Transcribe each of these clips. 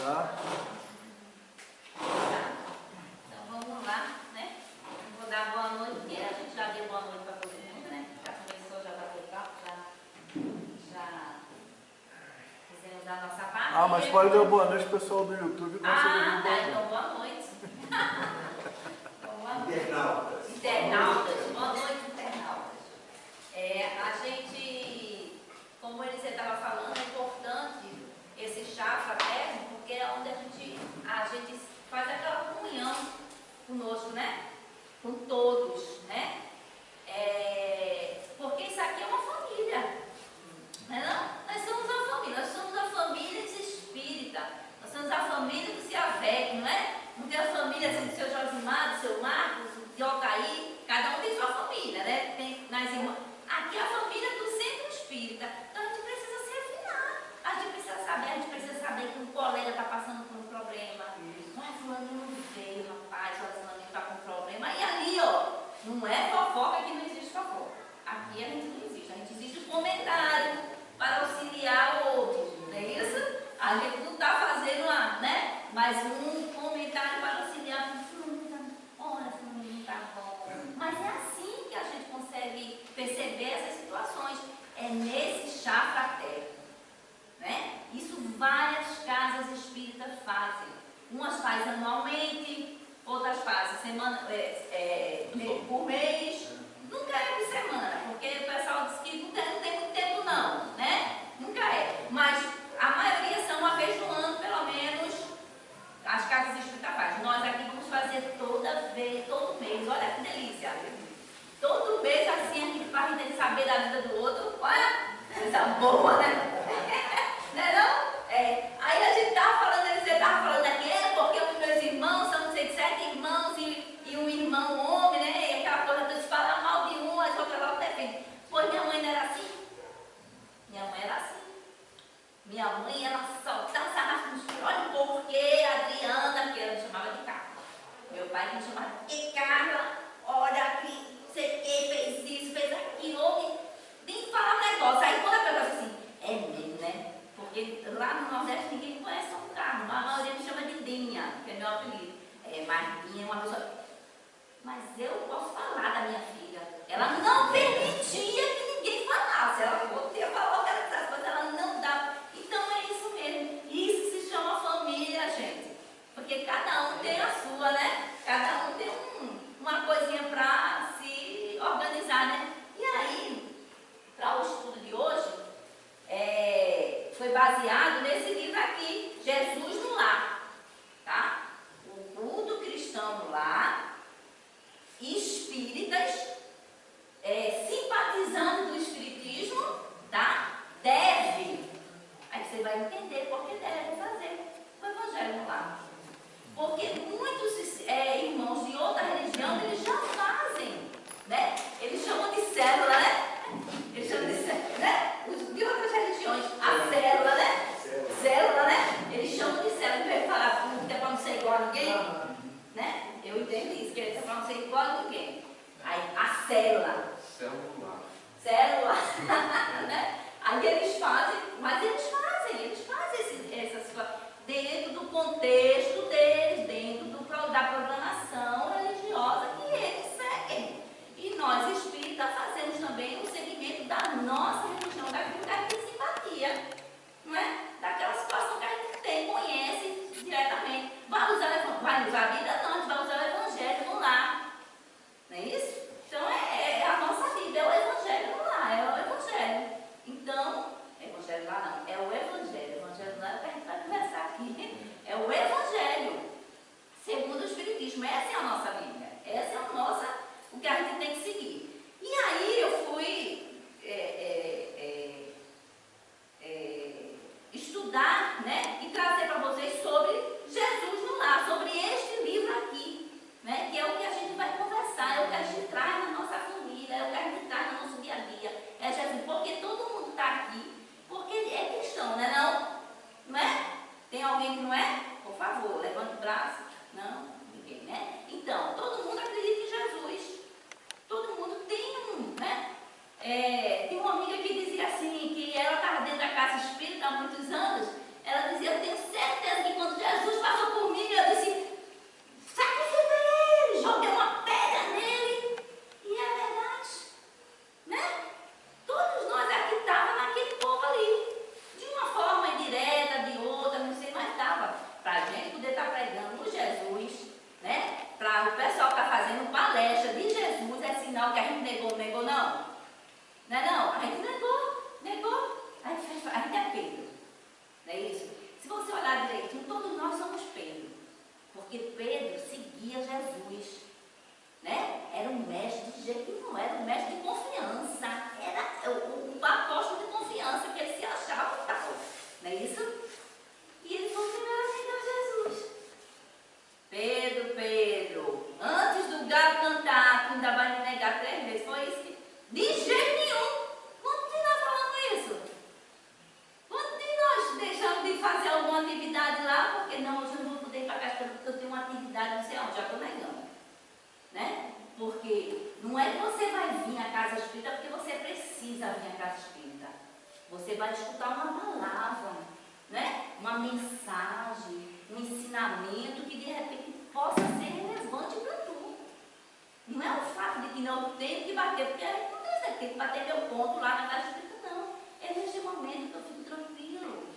Tá? Então vamos lá, né? Vou dar boa noite, porque a gente já deu boa noite para todo mundo, né? Já começou, já bateu papo, já fizemos da nossa parte. Ah, mas pode dar boa noite pessoal do YouTube. Ah, tá, então boa noite. Boa noite. Internautas, boa noite, internautas. A gente, como ele estava falando, é importante esse chá fraterno, porque é onde a gente faz aquela comunhão conosco, né? Com todos, né? Porque isso aqui é uma família, não é não? Nós somos uma família, nós somos a família espírita, nós somos a família do Ciavec, não é? Não tem a família assim, do seu Josimar, do seu Marcos, de Ocaí, cada um tem sua família, né? Tem nas irmãs. Aqui é a família do Centro Espírita, então a gente precisa se afinar, a gente precisa saber que um colega está passando por um problema. Mas fulaninho não veio, rapaz, olha, fulaninho está com problema. E ali, ó, não é fofoca, que não existe fofoca. Aqui a gente não existe, a gente existe um comentário para auxiliar o outro, não é isso? A gente não está fazendo uma, né? Mas um comentário para auxiliar o fulaninho, olha, fulaninho não está bom. Mas é assim que a gente consegue perceber essas situações. É nesse chá fraterno, né? Isso várias casas espíritas fazem. Umas fazem anualmente, outras fazem por mês. Nunca é por semana, porque o pessoal diz que não tem muito tempo não, né? Nunca é. Mas a maioria são uma vez no ano, pelo menos, as casas espíritas fazem. Nós aqui vamos fazer todo mês. Olha que delícia. Todo mês assim, a gente faz, a gente saber da vida do outro. Olha, coisa boa, né? Não é não? Aí a gente estava falando, você estava falando aqui, porque os meus irmãos são 7 irmãos e um irmão homem, né? E aquela coisa de falar mal de um, as outras logo defendem. Pois minha mãe não era assim? Minha mãe era assim. Minha mãe, ela soltava sarrafo nos filhos. Olha porque a Adriana, que ela me chamava de Carla. Meu pai me chamava de Carla, olha aqui, sei que fez isso, fez aquilo, homem. Nem falar negócio. Aí quando a pessoa diz assim, é mesmo, né? Porque lá no Nordeste ninguém conhece um carro. A maioria me chama de Dinha, que é meu apelido. Mas Dinha é uma pessoa. Mas eu posso falar da minha filha. Ela não permitia que ninguém falasse. Ela podia falar o que ela quisesse, mas ela não dava. Então é isso mesmo. Isso se chama família, gente. Porque cada um tem a sua, né? Cada um tem uma coisinha para se organizar, né? E aí, para o estudo de hoje, foi baseado nesse livro aqui, Jesus no Lar, tá? O culto cristão no lar, espíritas, simpatizando do espiritismo, tá? Deve, aí você vai entender por que deve fazer o evangelho no lar. Porque muitos irmãos de outra religião, eles já fazem, né? Eles chamam de célula, né? Eles chamam de célula, né? Os de outras religiões, a célula, né? Célula, né? Eles chamam de célula. Não vai falar que é para não ser igual a ninguém, né? Eu entendo isso, que é para não ser igual a ninguém. Aí, a célula. Célula. Né? Aí eles fazem, mas eles fazem essas coisas dentro do contexto deles, dentro da programação religiosa que eles seguem. E nós espíritas fazemos também o segmento da nossa religião, daquilo que a gente tem simpatia, não é? Daquela situação que a gente tem, conhece diretamente. Vai usar a Bíblia? Não, a gente vai usar o Evangelho no lar. Não é isso? Então é a nossa Bíblia, é o Evangelho no lar, é o Evangelho. Então, Evangelho lá não, é o Evangelho. Evangelho lá é o que a gente vai conversar aqui. É o Evangelho, segundo o Espiritismo. Essa é a nossa Bíblia. Essa é o que a gente tem que seguir. E aí eu fui estudar, né, e trazer para vocês sobre Jesus no lar, sobre este livro aqui, né, que é o que a gente vai conversar, é o que a gente traz na nossa família, é o que a gente traz no nosso dia a dia. É Jesus, porque todo mundo está aqui, porque é cristão, né, não é? Tem alguém que não é? Por favor, levante o braço. Não, ninguém, né? Então, todo mundo acredita em Jesus. Todo mundo tem né? Tem uma amiga que dizia assim, que ela estava dentro da casa espírita há muitos anos. Ela dizia, eu tenho certeza que quando pensar direitinho, todos nós somos Pedro. Porque Pedro seguia Jesus. Né? Era um mestre de jeito que não era um mestre de confiança. Era o apóstolo de confiança que ele se achava tal. Não é isso? E ele foi o primeiro a negar Jesus. Pedro, Pedro, antes do galo cantar, tu ainda vai me negar 3 vezes. Foi isso que... De jeito nenhum. Quando de nós falamos isso? Quando de nós deixamos de fazer alguma atividade lá, porque não, hoje eu não vou poder ir para casa porque eu tenho uma atividade, não sei onde, já estou negando. Né? Porque não é que você vai vir à casa espírita porque você precisa vir à casa espírita. Você vai escutar uma palavra, né? Uma mensagem, um ensinamento que de repente possa ser relevante para tu. Não é o fato de que não eu tenho que bater, porque não tem que bater meu ponto lá na casa espírita, não. É neste momento que eu fico tranquilo,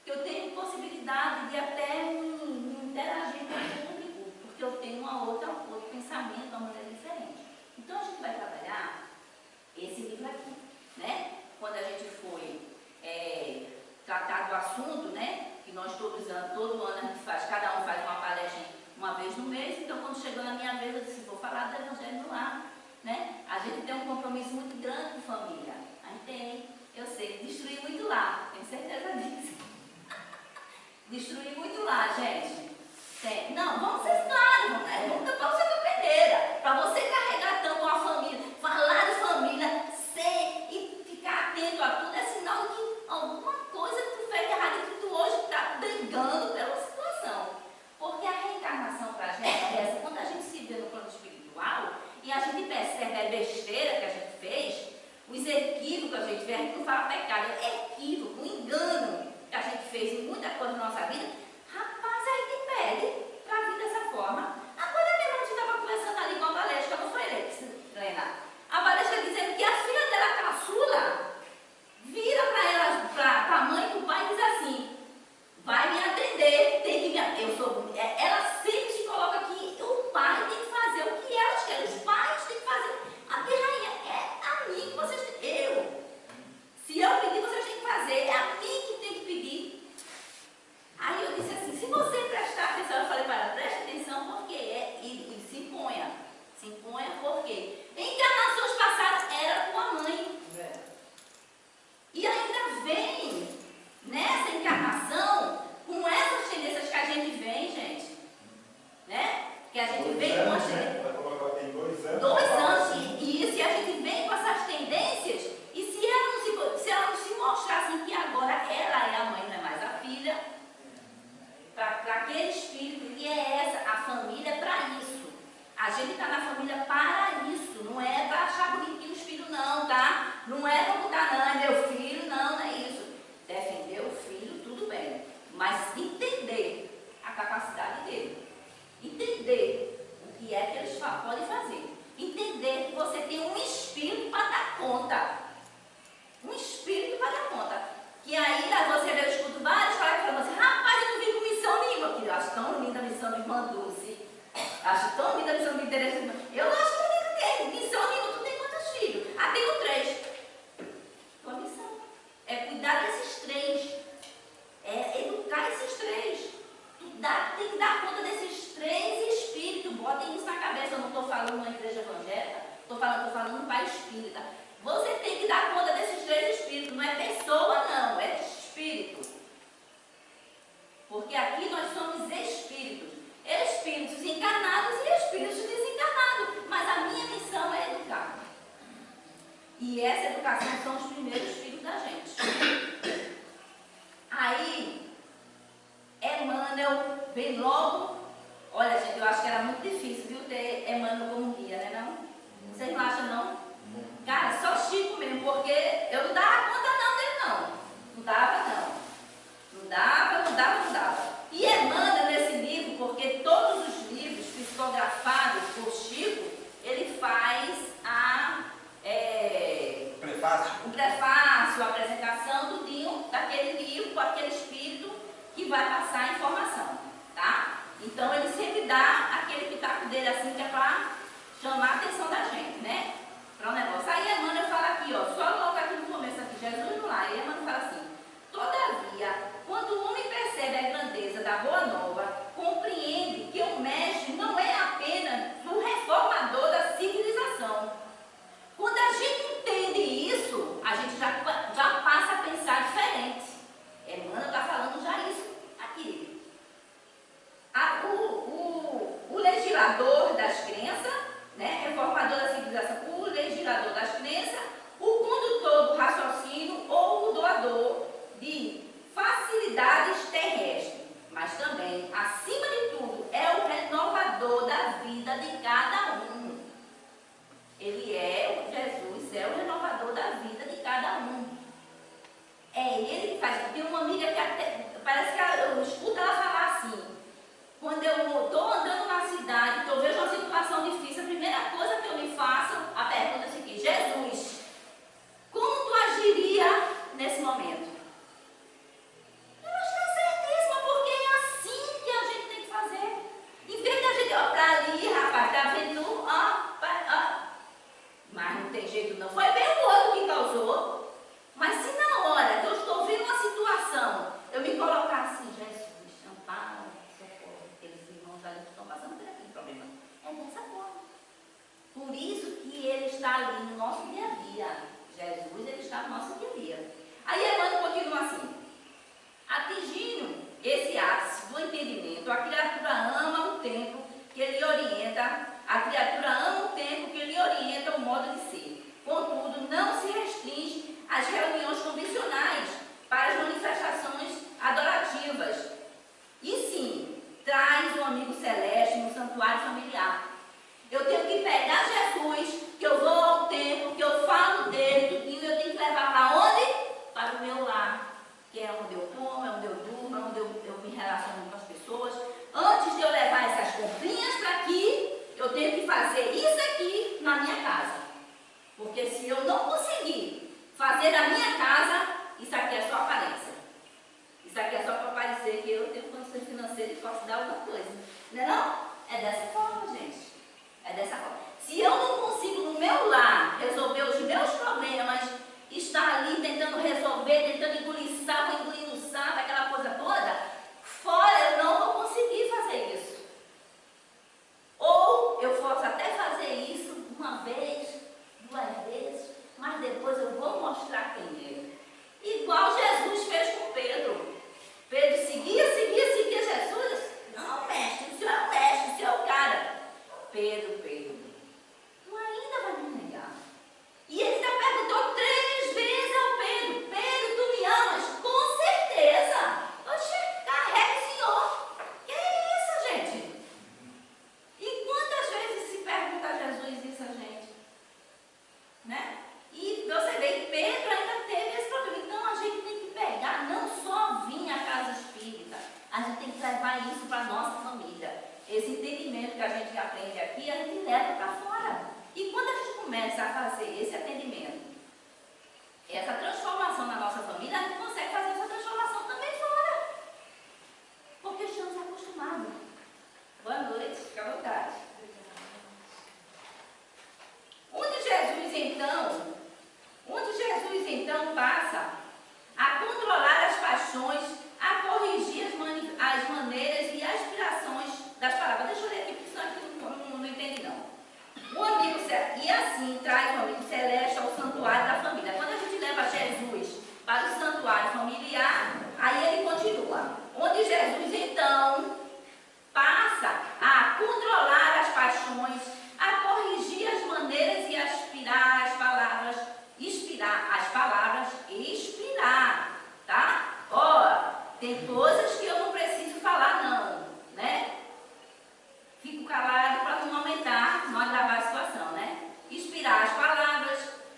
que eu tenho possibilidade de até me interagir com o público, porque eu tenho outro pensamento, uma maneira diferente. Então a gente vai trabalhar esse livro aqui, né? Quando a gente foi tratar do assunto, né? Que nós todo ano a gente faz, cada um faz uma palestra uma vez no mês, então quando chegou na minha vez eu disse, vou falar do Evangelho no Lar, né? A gente tem um compromisso muito grande com família. A gente tem, eu sei, destruir muito lá, tenho certeza disso. Destruir muito lá, gente. Tem. Não, vamos ser claros, né? Nunca vamos ser campeneira. Para você carregar tanto a família, falar de família, ser e ficar atento a tudo, é sinal que alguma coisa que tu fez errado, que tu hoje está brigando pela situação. Porque a reencarnação para a gente é essa. Quando a gente se vê no plano espiritual e a gente percebe a besteira que a gente fez, os equívocos que a gente fez, a gente não fala pecado, é equívoco, um engano que a gente fez em muita coisa na nossa vida, rapaz, a gente pede para vir dessa forma. Agora mesmo a gente estava conversando ali com a Valesca, não foi, Helena? A Valesca dizendo que a filha dela, caçula, vira para ela, para a mãe e para o pai e diz assim, vai me atender, tem que me atender. Ela sempre se coloca que o pai tem que fazer o que elas querem, os pais têm que fazer. A rainha, é a mim que vocês têm, se eu pedir, vocês têm que fazer, é a mim que tem que pedir. Aí eu disse assim, se você prestar atenção, eu falei para ela, preste atenção porque e se imponha porque em encarnações passadas era tua mãe. E ainda vem nessa encarnação com essas tendências que a gente vem, gente, né? Que a gente vem com as tendências. Vai colocar tem 2 anos. 2 anos, e isso, e a gente vem com essas tendências, e se ela não se mostrar assim que agora ela é a mãe, não é mais a filha, para aquele espírito que é essa, a família é para isso. A gente está na família para isso, não é para achar bonitinho os filhos não, tá? Não é para botar não, é meu filho, não é isso. Defender o filho, tudo bem, mas entender a capacidade dele, entender o que é que eles podem fazer, entender que você tem um espírito para dar conta, um espírito para dar conta, que aí você vê, eu escuto vários colegas falando assim, rapaz, eu não vim com missão nenhuma, eu acho tão linda a missão de Irmã Dulce, acho tão linda a missão de Teresa, eu não acho que eu tenho missão nenhuma, tu tem quantos filhos? Ah, tenho 3. Tua missão é cuidar desses 3, é educar esses 3, tem que dar conta desses 3 espíritos, botem isso na cabeça, eu não estou falando numa igreja evangélica, estou falando no pai espírita. Você tem que dar conta desses 3 espíritos, não é pessoa não, é espírito. Porque aqui nós somos espíritos encarnados e espíritos desencarnados, mas a minha missão é educar. E essa educação são os primeiros filhos da gente. Aí, Emmanuel vem logo. Olha, gente, eu acho que era muito difícil, viu, ter Emmanuel como guia, né não? Vocês não acham, não? Cara, só Chico mesmo, porque eu não dava conta não dele, não. Não dava, não. Não dava. E Emmanuel, nesse livro, porque todos os livros psicografados por Chico, ele faz o prefácio, a apresentação tudinho daquele livro, com aquele espírito que vai passar a informação, tá? Então ele sempre dá aquele pitaco dele assim, que é para chamar a atenção da gente, né? Para o negócio. Aí Emmanuel fala aqui, ó, só coloca aqui no começo aqui, Jesus no lar, e Emmanuel fala assim, todavia, quando o homem percebe a grandeza da Boa Nova compreende que o mestre não é apenas o reformador da civilização. Quando a gente entende isso, a gente já passa a pensar diferente. Emmanuel está falando já isso aqui. O legislador das crenças, né, reformador da civilização, o legislador das crenças, o condutor do raciocínio ou o doador de facilidades terrestres, mas também, acima de tudo, é o renovador da vida de cada um. Ele é, Jesus é o renovador da vida de cada um. É ele que faz. Tem uma amiga que até, parece que eu escuto ela falar assim, quando eu estou andando na cidade, que eu vejo uma situação difícil, a primeira coisa que eu me faço, a pergunta é a seguinte: Jesus, como tu agiria nesse momento? Porque é assim que a gente tem que fazer. Em vez da gente, ó, tá ali, rapaz, tá vendo, ó. Mas não tem jeito não. Foi bem o outro que causou. Mas se na hora que eu estou vendo uma situação, eu me colocar assim, Jesus, ampara, socorro, aqueles irmãos ali que estão passando por aquele problema. É dessa forma. Por isso que ele está ali no nosso dia a dia. Jesus, ele está no nosso dia a dia. Aí Emmanuel continua assim: atingindo esse ápice do entendimento, a criatura ama o tempo que ele orienta, o modo de ser. Contudo, não se restringe às reuniões convencionais para as manifestações adorativas, e sim, traz o amigo celeste no santuário familiar. Eu tenho que pegar Jesus, que eu vou ao templo, que eu falo dele, tudinho, eu tenho que levar para onde? Para o meu lar, que é onde eu como, é onde eu durmo, é onde eu me relaciono com as pessoas. Antes de eu levar essas comprinhas para aqui, eu tenho que fazer isso aqui na minha casa. Porque se eu não conseguir fazer na minha casa, isso aqui é só aparência. Isso aqui é só para parecer que eu tenho condições financeiras e posso dar alguma coisa. Não é não? É dessa forma, gente. É dessa forma. Se eu não consigo no meu lar resolver os meus problemas, estar ali tentando resolver, tentando engolir sapo, engolindo sapo, aquela coisa toda, fora eu não vou conseguir fazer isso. Ou eu posso até fazer isso uma vez, duas vezes, mas depois eu vou mostrar quem é. Igual Jesus fez com Pedro. Pedro seguia Jesus. Não, mestre, o senhor é o mestre, o senhor é o cara. Pedro, tu ainda vai me negar. E ele ainda perguntou 3 vezes ao Pedro: Pedro, tu me amas? Com certeza. Oxe, carrega o senhor. Que é isso, gente? E quantas vezes se pergunta a Jesus isso a gente? Né? E você vê que Pedro ainda teve esse problema. Então a gente tem que pegar, não só vir à casa espírita, a gente tem que levar isso para a nossa família. Esse entendimento que a gente aprende aqui, a gente leva para fora. E quando a gente começa a fazer esse atendimento, essa transformação na nossa família, a gente consegue fazer essa transformação também fora. Porque estamos acostumados. Boa noite, fica à vontade. Onde Jesus então passa a controlar as paixões, a corrigir as maneiras e aspirações das palavras. Deixa eu ler aqui, porque senão aqui não entendi não. E assim traz o amigo celeste ao santuário da família. Quando a gente leva Jesus para o santuário familiar, aí ele continua. Onde Jesus então passa a controlar as paixões, a corrigir as maneiras e aspirar as palavras, inspirar, tá? Ó, tem coisas que eu não preciso falar não, né? Fico calado para não aumentar, não agravar a situação, né? Inspirar as palavras,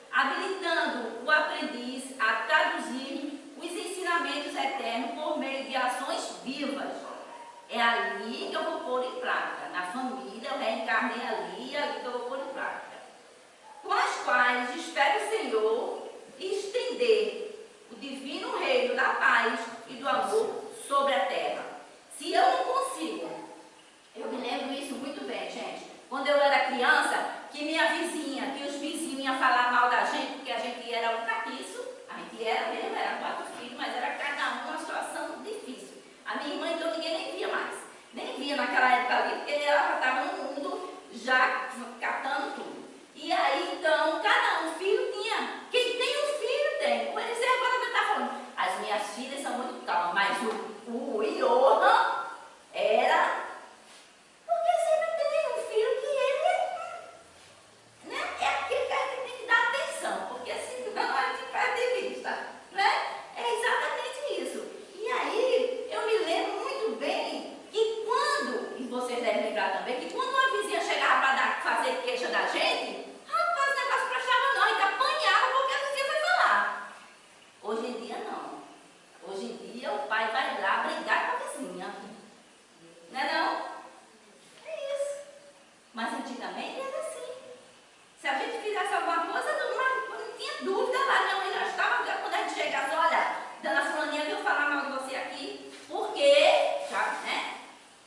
habilitando o aprendiz a traduzir os ensinamentos eternos por meio de ações vivas. É ali que eu vou pôr em prática. Na família, eu reencarnei ali, é ali que eu vou pôr em prática. Com as quais espero o Senhor estender o divino reino da paz e do amor sobre a terra. Se eu não consigo, eu me lembro isso muito bem, gente. Quando eu era criança, que minha vizinha, que os vizinhos iam falar mal da gente, porque a gente era um caquiço, a gente era mesmo, era 4 filhos, mas era cada um uma situação difícil. A minha irmã mãe, então ninguém nem via mais. Nem via naquela época ali, porque ela já estava no mundo, já catando tudo. E aí, então, cada um filho tinha. Quem tem um filho tem. O Eliseu agora está falando, as minhas filhas são muito calmas, mas o Johan era... Porque sempre tem um filho que ele, né, é aquele cara que tem que dar atenção, porque assim não é de perder vista, né? É exatamente isso. E aí, eu me lembro muito bem que quando, e vocês devem lembrar também, que quando uma vizinha chegava para fazer queixa da gente, rapaz, o negócio prestava não, a gente apanhava porque a vizinha foi falar. Hoje em dia não. Hoje em dia o pai vai lá brigar com a vizinha. Não é não? É isso. Mas antigamente era assim. Se a gente fizesse alguma coisa, não tinha dúvida lá. Minha mãe já estava, quando a gente chegasse, olha, dona fulaninha veio falar mal de você aqui, porque, já, né?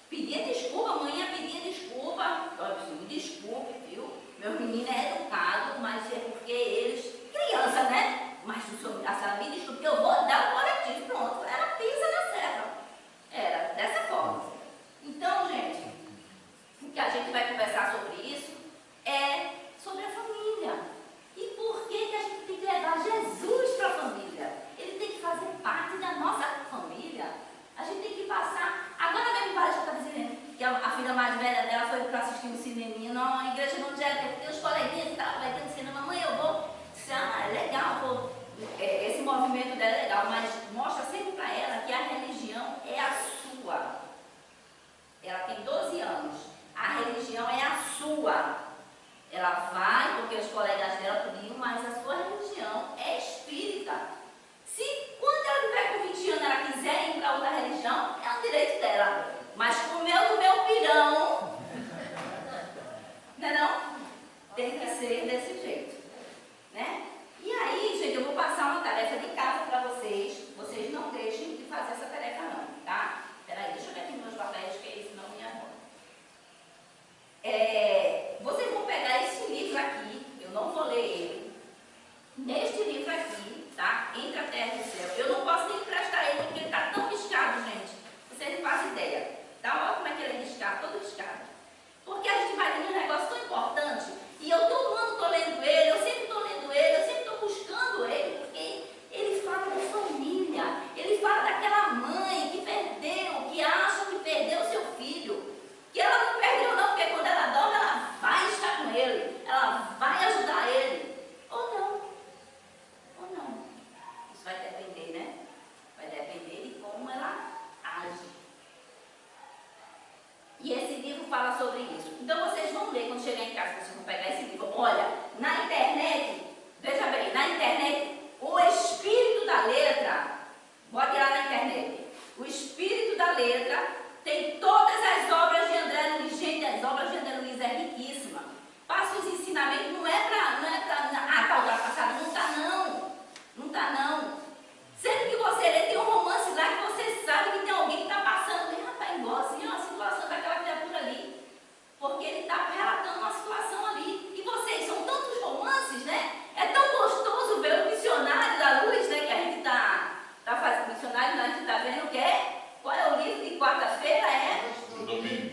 Pedia desculpa, a mãe pedia desculpa. Olha, me desculpe, viu? Meu menino é educado, mas é porque eles, criança, né? Mas o senhor, a senhora me desculpe, que eu vou dar o corretivo, pronto. Era pisa na serra. Era dessa forma. Então, gente, o que a gente vai conversar sobre isso é sobre a família. E por que a gente tem que levar Jesus para a família? Ele tem que fazer parte da nossa família. A gente tem que passar. Agora mesmo o pai já está dizendo que a filha mais velha dela foi para assistir um cineminha na igreja evangélica, tem os coleguinhas e tal, vai ter no cinema, mamãe, eu vou. Ah, é legal, pô. Esse movimento dela é legal, mas mostra sempre para ela que a religião é a sua. Ela tem 12 anos. A religião é a sua. Ela vai porque os colegas dela podiam, mas a sua religião é espírita. Se quando ela tiver com 20 anos ela quiser ir para outra religião, é um direito dela. Mas comeu do meu pirão, não é não? Tem que ser desse jeito, né? E aí, gente, eu vou passar uma tarefa de casa para vocês. Vocês não deixem de fazer essa tarefa não, tá? Peraí, deixa eu ver aqui meus papéis, que isso não me ajuda. Vocês vão pegar esse livro aqui, eu não vou ler ele. Neste livro aqui, tá? Entre a terra e o céu. Eu não posso nem emprestar ele porque ele está tão riscado, gente. Vocês não fazem ideia. Tá? Olha como é que ele é riscado, todo riscado. Porque a gente vai lendo um negócio tão importante e eu todo ano estou lendo ele, eu sempre estou lendo ele, eu sempre estou buscando ele, porque ele fala da família, ele fala daquela mãe que perdeu, que acha que perdeu o seu filho. Que ela não perdeu não, porque quando ela dorme, ela vai estar com ele, ela vai ajudar ele. Ou não. Ou não. Isso vai depender, né? Vai depender de como ela age. E esse livro fala sobre isso. Então vocês vão ler quando chegar em casa, vocês vão pegar esse livro. Olha, na internet, veja bem, na internet, o espírito da letra, bote lá na internet, o espírito da letra tem todas as obras de André Luiz. Gente, as obras de André Luiz é riquíssima. Passa os ensinamentos, não é para tá ultrapassado, não está não. Não está não. Sempre que você lê, tem um romance lá que você sabe que tem alguém que está passando. E rapaz, igual assim, a situação daquela criatura ali. Porque ele está relatando uma situação ali. E vocês, são tantos romances, né? É tão gostoso ver o missionário da luz, né? Que a gente está fazendo missionário, a gente está vendo que é. Qual é o livro de quarta-feira?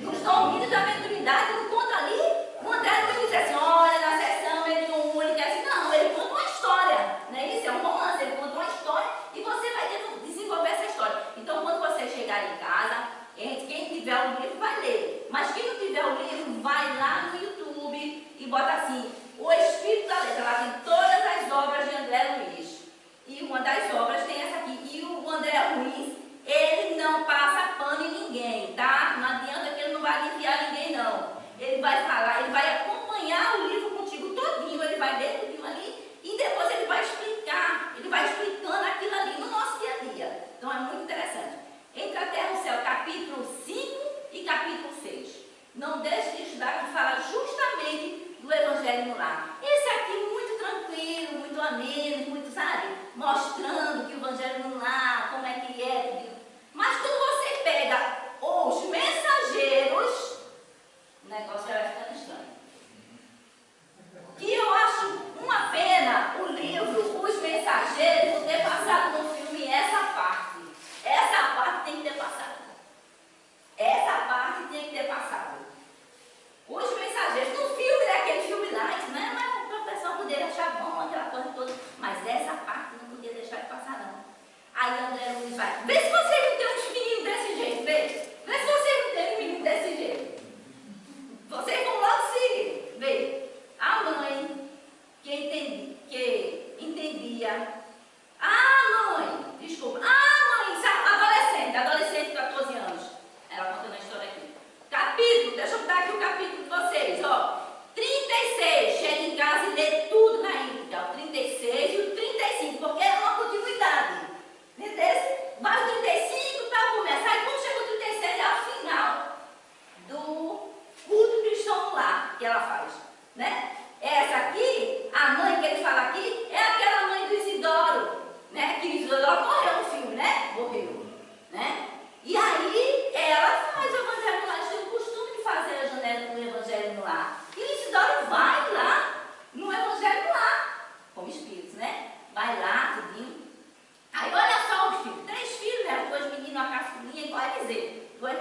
Nos domínios da mediunidade, não conta ali. O André Luiz diz assim, olha, na sessão mediúnica, ele quer assim, não, ele conta uma história, né? Isso é um romance, ele conta uma história e você vai desenvolver essa história. Então, quando você chegar em casa, quem tiver o livro vai ler. Mas quem não tiver o livro, vai lá no YouTube e bota assim, o Espírito da Letra. Lá tem todas as obras de André Luiz. E uma das obras tem essa aqui. E o André Luiz, ele não passa pano em ninguém, tá? Não adianta que ele não vai aliviar ninguém, não. Ele vai falar, ele vai acompanhar o livro contigo todinho, ele vai ler tudinho ali e depois ele vai explicar, ele vai explicando aquilo ali no nosso dia a dia. Então é muito interessante. Entre a Terra e o Céu, capítulo 5 e capítulo 6. Não deixe de estudar, que fala justamente do Evangelho no Lar. Esse aqui muito tranquilo, muito ameno, muito, sabe? Mostrando que o Evangelho no Lar, como é que é. Mas quando você pega os mensageiros, o negócio já vai ficando estranho. E eu acho uma pena o livro, Os Mensageiros, não ter passado no filme essa parte. Essa parte tem que ter passado.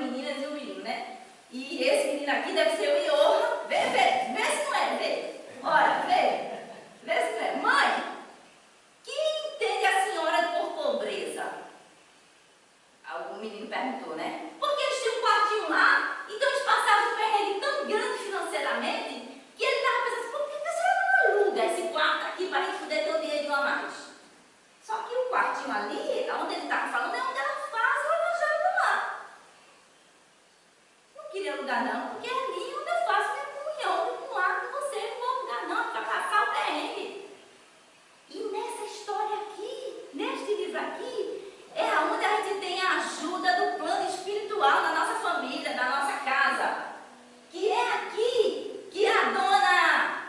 meninas e um menino, né? E esse menino aqui deve ser o Iorra. Vê se não é, vê. Olha, vê se não é. Mãe, quem entende a senhora por pobreza? O menino perguntou, né? Porque eles tinham um quartinho lá, então eles passavam um perrengue tão grande financeiramente que ele estava pensando assim, por que a senhora não aluga esse quarto aqui para a gente poder ter um dinheirinho a mais? Só que o quartinho ali, onde ele estava falando, é onde ela faz o evangelho lá. Não queria alugar não, porque é ali onde eu faço minha comunhão com o lado de você, não vou alugar não, para passar o perrengue. E nessa história aqui, neste livro aqui, é onde a gente tem a ajuda do plano espiritual na nossa família, na nossa casa. Que é aqui que a dona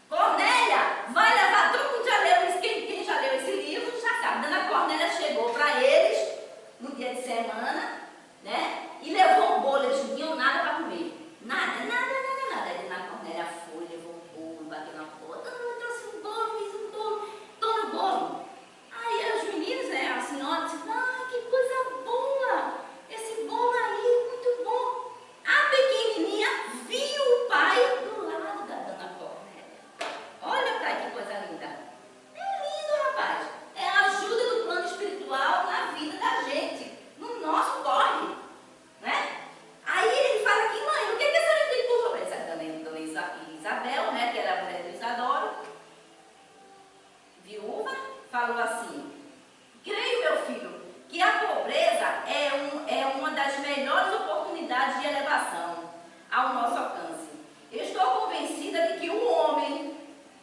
Cornélia vai levar, todo mundo já leu isso, quem já leu esse livro já sabe. A dona Cornélia chegou para eles no dia de semana, né? E levou um bolo, eles não tinham nada para comer. Nada. Aí a dona Cornélia foi, levou um bolo, bateu na porta, trouxe um bolo, fiz um bolo, toma o bolo. Aí os meninos, né, a senhora disse, que coisa boa, esse bolo aí, muito bom. A pequenininha viu o pai do lado da dona Cornélia. Olha pai, que coisa linda. É lindo, rapaz. É a ajuda do plano espiritual na vida da gente, no nosso corre, né? Aí ele fala aqui, mãe, o que a senhora tem por favor? Dona Isabel, né, que era a mulher do Isadoro, viúva, falou assim, creio, meu filho, que a pobreza é uma das melhores oportunidades de elevação ao nosso alcance. Eu estou convencida de que o homem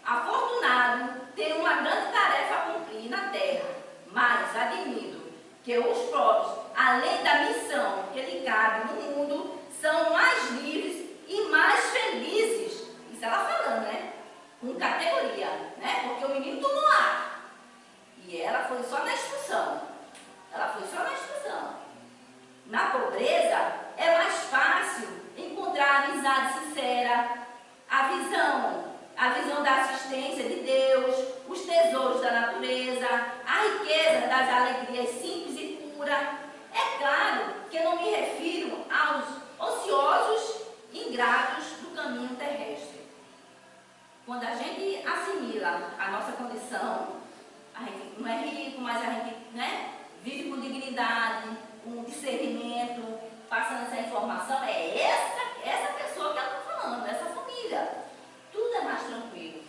afortunado tem uma grande tarefa a cumprir na terra, mas admito que os pobres, além da missão que lhe cabe no mundo, são mais livres e mais felizes. Isso ela falando, né? Com categoria, né? Porque o menino tomou ar. E ela foi só na instrução. Na pobreza, é mais fácil encontrar a amizade sincera, a visão da assistência de Deus, os tesouros da natureza, a riqueza das alegrias simples e puras. É claro que eu não me refiro aos ociosos ingratos do caminho terrestre. Quando a gente assimila a nossa condição, a gente não é rico, mas a gente, né, vive com dignidade, com discernimento, passando essa informação, é essa pessoa que ela está falando, essa família. Tudo é mais tranquilo.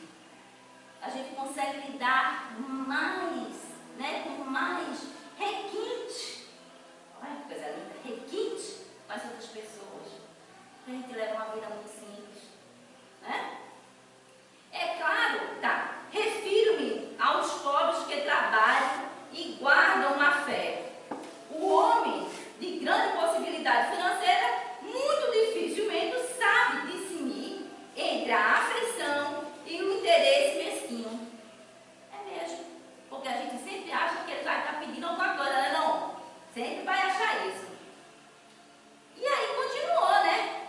A gente consegue lidar mais, né, com mais requinte. Olha que coisa linda, requinte com as outras pessoas. A gente leva uma vida muito simples, né? É claro, tá, refiro-me aos pobres que trabalham e guardam uma fé. O homem de grande possibilidade financeira muito dificilmente sabe discernir entre a aflição e o interesse mesquinho. É mesmo, porque a gente sempre acha que ele vai estar pedindo alguma coisa, né? Não, sempre vai achar isso. E aí continuou, né?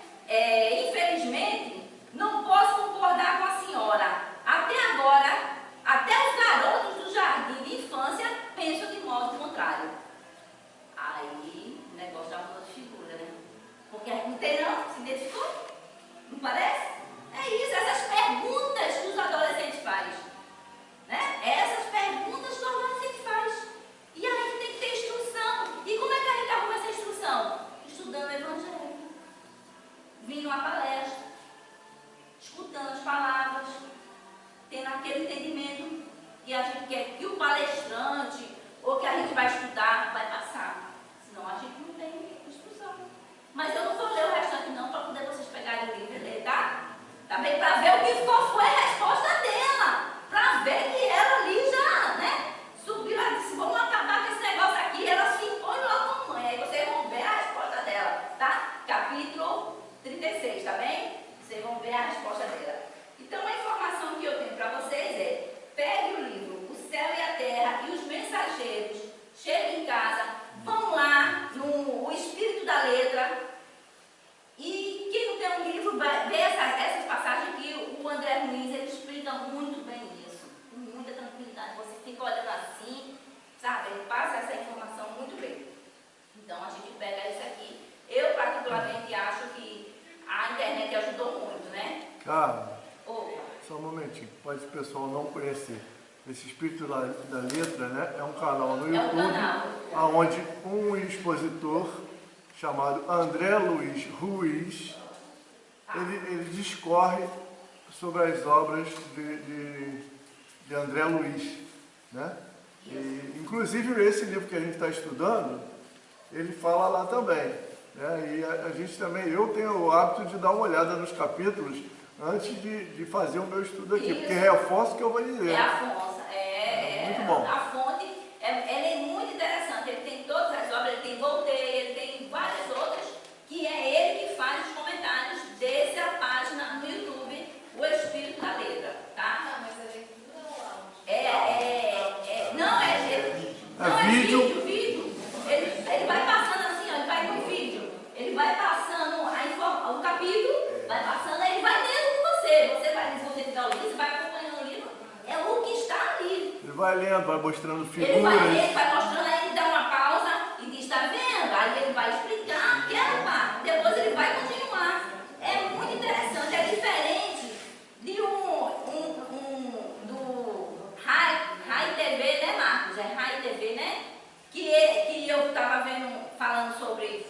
Infelizmente, não posso concordar com a senhora. Até agora, até os garotos do jardim de infância pensam de modo contrário. Aí o negócio já mudou de figura, né? Porque não tem não, se identificou? Não parece? É isso, essas perguntas que os adolescentes fazem. Né? Essas perguntas que o adolescente faz. E a gente tem que ter instrução. E como é que a gente arruma essa instrução? Estudando o Evangelho. Vindo a palestra. Escutando as palavras. Tendo aquele entendimento que a gente quer que o palestrante ou que a gente vai estudar vai passar. Senão a gente não tem instrução. Mas eu não vou ler o restante não, para poder vocês pegarem o livro e ler, tá? Tá bem? Para ver qual foi a resposta dela. Para ver que ela ali já, né? Subiu e disse, vamos acabar com esse negócio aqui. Ela se impõe logo com a mãe. Aí vocês vão ver a resposta dela, tá? Capítulo 36, tá bem? Vocês vão ver a resposta dela. Então a informação que eu tenho para vocês é: pegue o livro O Céu e a Terra e os Mensageiros, cheguem em casa, vão lá no Espírito da Letra. E quem não tem um livro, vai ver essas passagens que o André Ruim Cara, Opa. só um momentinho, pode o pessoal não conhecer. Esse Espírito da Letra, né, é um canal no YouTube, onde um expositor chamado André Luiz Ruiz, ele discorre sobre as obras de André Luiz, né? E, inclusive esse livro que a gente está estudando, ele fala lá também, né? E a gente também, eu tenho o hábito de dar uma olhada nos capítulos antes de fazer o meu estudo aqui, porque reforço o que eu vou dizer. É a fonte, muito bom. A fonte, ela é muito interessante, ele tem todas as obras, ele tem Voltaire, ele tem várias outras, que é ele que faz os comentários dessa página no YouTube, O Espírito da Letra, tá? Não, mas a leitura não é vídeo. Ele vai passando assim, ó, ele vai no vídeo, ele vai passando o capítulo, vai passando, ele vai lendo com você vai desenvolvendo o livro, você vai acompanhando o livro, é o que está ali. Ele vai lendo, vai mostrando figuras. Ele vai mostrando, aí ele dá uma pausa e diz, está vendo? Aí ele vai explicar aquela parte, depois ele vai continuar. É muito interessante, é diferente de do Rai TV, né, Marcos? É Rai TV, né? Que eu estava vendo, falando sobre,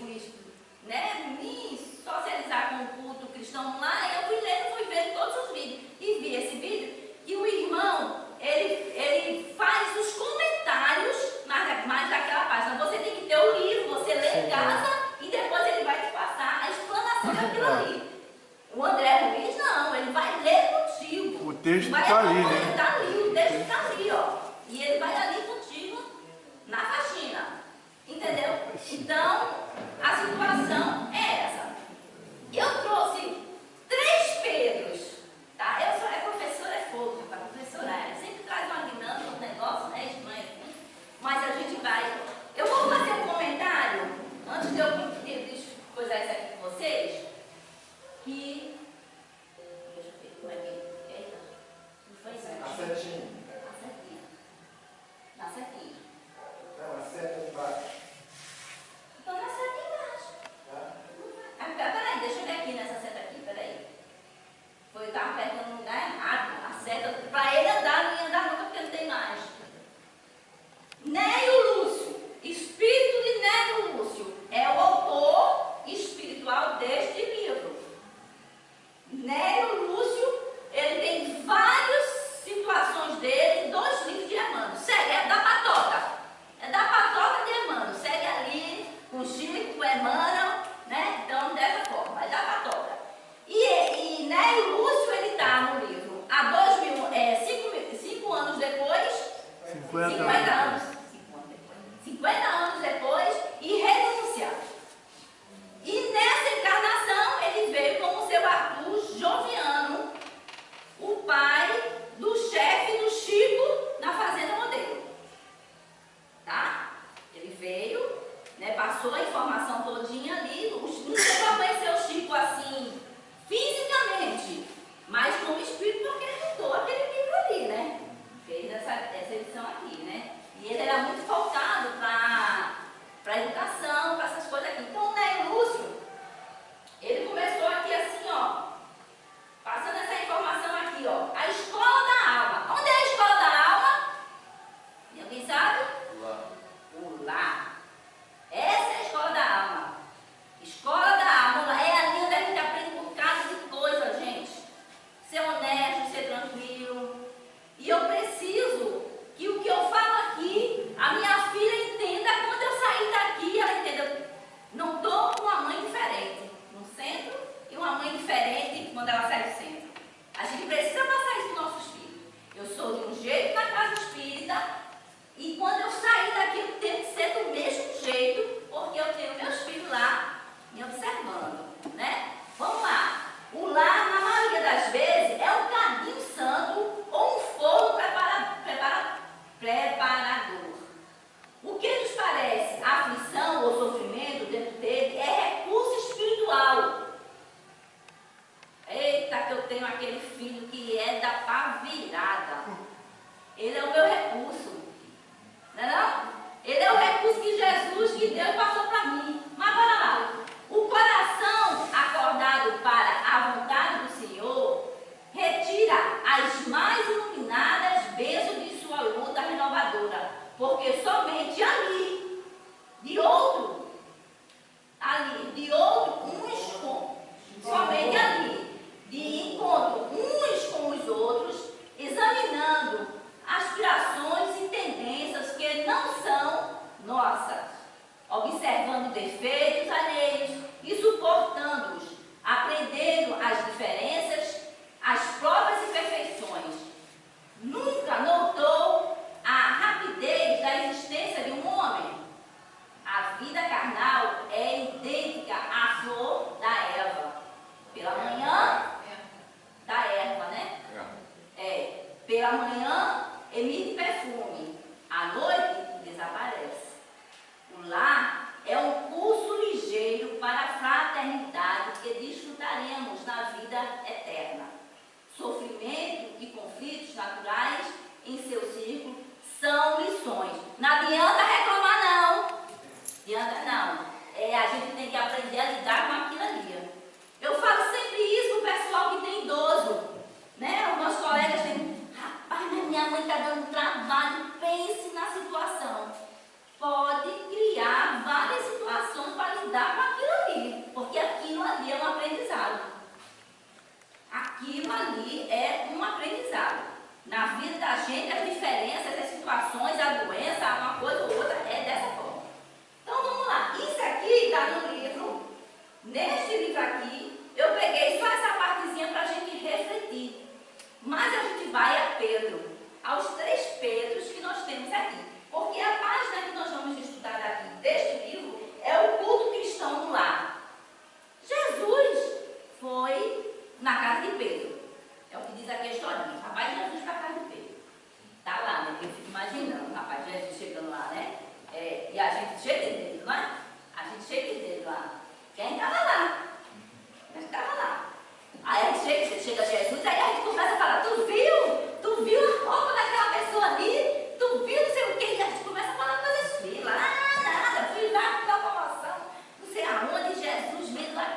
me socializar com o culto cristão lá, eu fui vendo todos os vídeos e vi esse vídeo que o irmão, ele faz os comentários mais daquela página. Você tem que ter o livro, você lê em casa e depois ele vai te passar a explanação daquilo ali. O André Luiz não, ele vai ler contigo. O texto está ali, né? Está ali, o texto está ali, ó. E ele vai ali contigo na faxina. Entendeu? Então, a situação é essa. Eu trouxe 3 Pedros, tá? É professora, é fogo, tá? Professora sempre traz uma dinâmica, um negócio, né? Estranho, mas a gente vai. Eu vou fazer um comentário, antes de eu coisar isso aqui com vocês, que. Deixa eu ver como é que. Eita, não foi isso? Acertinho. Tá certinho. Não, acerta embaixo. Então na seta embaixo. Peraí, deixa eu ver aqui nessa seta aqui, peraí. Eu estava apertando no lugar errado, a seta, para ele andar, não ia andar nunca porque não tem mais. Nélio Lúcio, espírito de Nélio Lúcio, é o autor espiritual deste livro.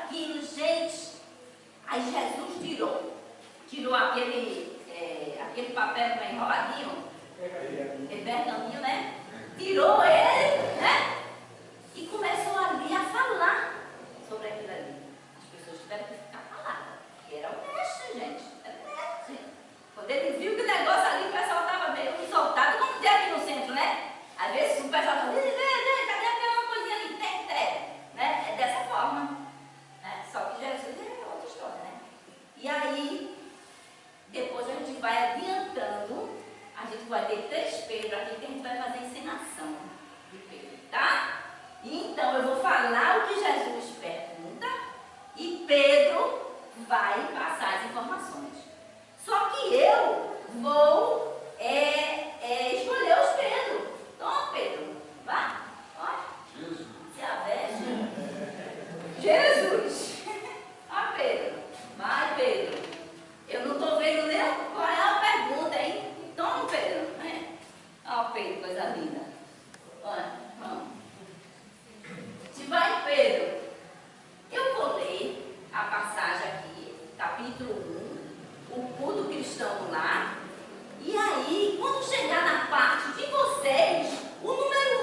aquilo, gente. Aí Jesus tirou aquele papel meio enroladinho, pergaminho, né? Tirou ele, né? E começou ali a falar sobre aquilo ali. As pessoas tiveram que ficar caladas, porque era o mestre, gente. Era o mestre. Quando ele viu que o negócio ali, o pessoal estava meio soltado, como tem aqui no centro, né? Às vezes o pessoal fala, cadê aquela coisinha ali? Tem, né? É dessa forma. Né? Só que Jesus é outra história, né? E aí, depois a gente vai adiantando, a gente vai ter 3 Pedro aqui que a gente vai fazer encenação de Pedro, tá? Então eu vou falar o que Jesus pergunta e Pedro vai passar as informações. Só que eu vou escolher os Pedro. Toma, Pedro. Vá. Olha. Jesus. Se aveste. Jesus. Ó, Pedro. Vai, Pedro. Eu não estou vendo nem qual é a pergunta, hein? Toma, Pedro. Ó, Pedro, coisa linda. Olha, vamos. Se vai, Pedro. Eu vou ler a passagem aqui, capítulo 1, o culto cristão no lar. E aí, quando chegar na parte de vocês, o número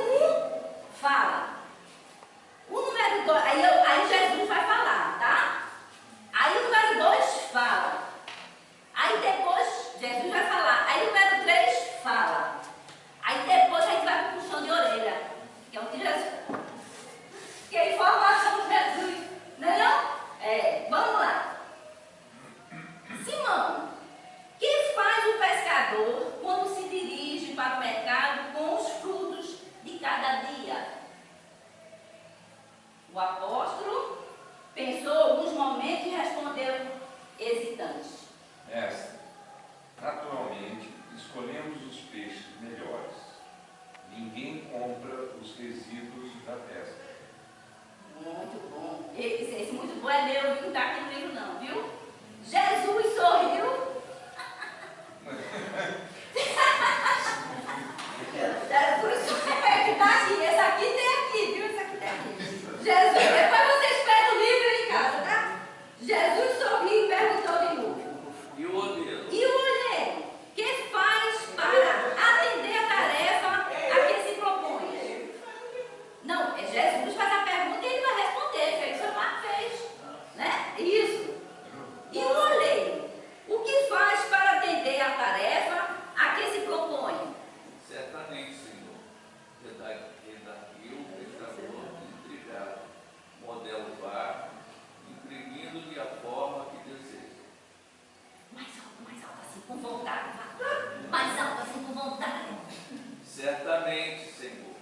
1 fala. O número 2, aí Jesus vai falar, tá? Aí o número 2 fala. Aí depois Jesus vai falar. Aí o número 3 fala. Aí depois a gente vai para o puxão de orelha, que é o que Jesus. Que é a informação de Jesus. Não é não? Vamos lá. Simão, que faz o pescador quando se dirige para o mercado com os frutos de cada dia? O apóstolo pensou alguns momentos e respondeu hesitante. Mestre, naturalmente escolhemos os peixes melhores. Ninguém compra os resíduos da pesca. Muito bom. Esse muito bom é meu, não está aqui no livro não, viu? Jesus sorriu. Jesus sorriu. Está aqui, esse aqui tem aqui, viu? Esse aqui tem aqui. Jesus, depois vocês pegam o livro em casa, tá? Jesus sorriu e perguntou de novo. E o olheiro? E o olheiro? Que faz para atender a tarefa a que se propõe? Não, Jesus faz a pergunta e ele vai responder. Fez o que o Marco fez. Né? Isso. E o olheiro? O que faz para atender a tarefa a que se propõe? Certamente, Senhor, redarguiu o pescador intrigado, modelo VAR, imprimindo-lhe a forma que deseja. Mais alto assim, com vontade. Mais alto assim, com vontade. Certamente, Senhor,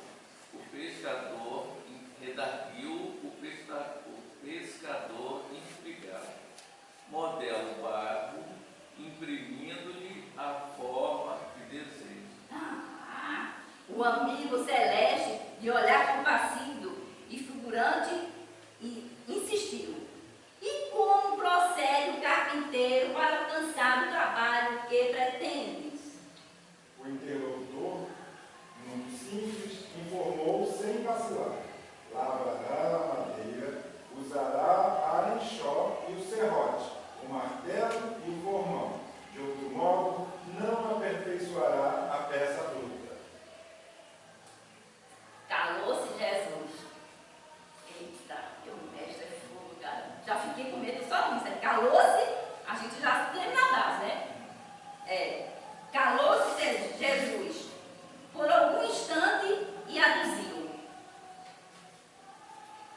o pescador redarguiu o pescador intrigado, modelo VAR, imprimindo-lhe a forma que deseja. O amigo celeste, de olhar compassivo e fulgurante, insistiu. E como procede o carpinteiro para alcançar o trabalho que pretendes? O interlocutor, muito simples, informou sem vacilar. Lavrará a madeira, usará a arenchó e o serrote, o martelo e o formão. De outro modo, não aperfeiçoará a peça bruta. Calou-se Jesus. Eita, o mestre é fogo, cara. Já fiquei com medo só nisso. Calou-se, a gente já tem na base, né? Calou-se Jesus por algum instante e aduziu.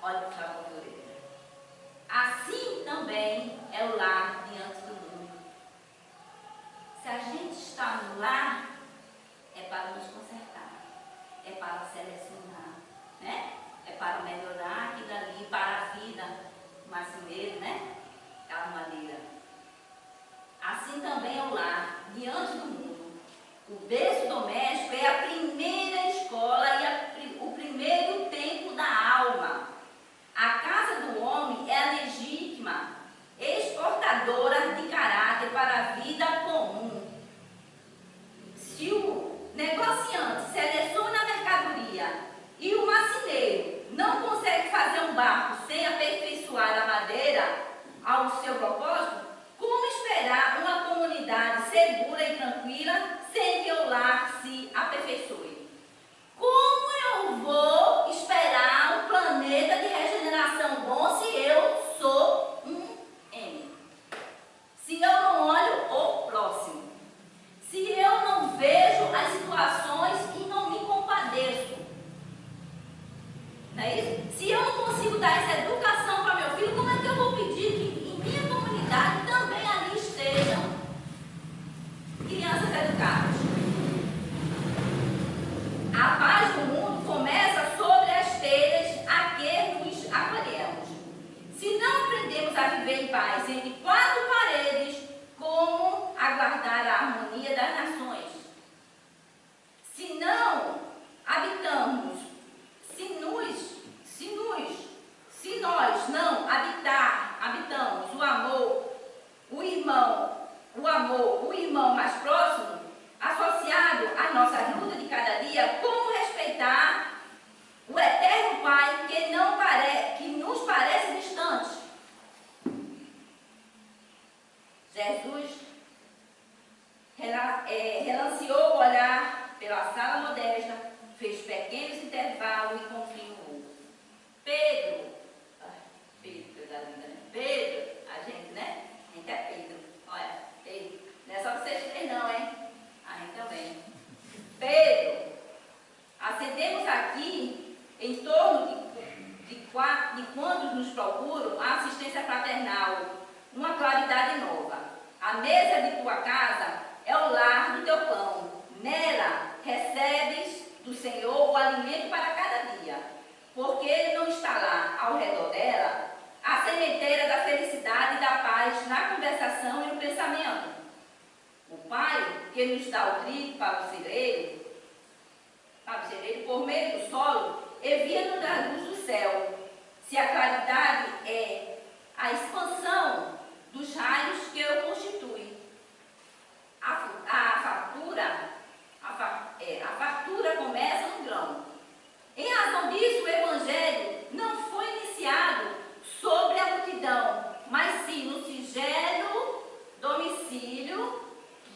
Olha para a orelha. Assim também é o lar diante do mundo. Se a gente está no lar, é para nos consertar, é para selecionar, né? É para melhorar aquilo ali, para a vida, o marceneiro, né? Aquela maneira. Assim também é o lar diante do mundo. O berço doméstico é a primeira escola e o primeiro templo da alma. A casa do homem é a legítima exportadora de caráter para a vida comum. Se o negociante seleciona a mercadoria e o marceneiro não consegue fazer um barco sem aperfeiçoar a madeira, a viver em paz entre quatro paredes, como aguardar a harmonia das nações. Se não habitamos, se nós não habitamos o amor, o irmão mais próximo, associado à nossa luta de cada dia, como respeitar o eterno Pai que nos parece distante? Jesus relanceou o olhar pela sala modesta, fez pequenos intervalos e continuou. Pedro, coisa linda, né? Pedro, a gente é Pedro. Olha, Pedro, não é só vocês três não, hein? A gente também. Pedro, acendemos aqui, em torno de quantos nos procuram, a assistência fraternal, uma claridade nova. A mesa de tua casa é o lar do teu pão. Nela recebes do Senhor o alimento para cada dia. Porque Ele não está lá, ao redor dela, a sementeira da felicidade e da paz na conversação e no pensamento. O Pai, que nos dá o trigo para o celeiro, por meio do solo, envia-nos da luz do céu. Se a claridade é a expansão dos raios que o constitui, a fartura começa no grão. Em razão disso, o Evangelho não foi iniciado sobre a multidão, mas sim no singelo domicílio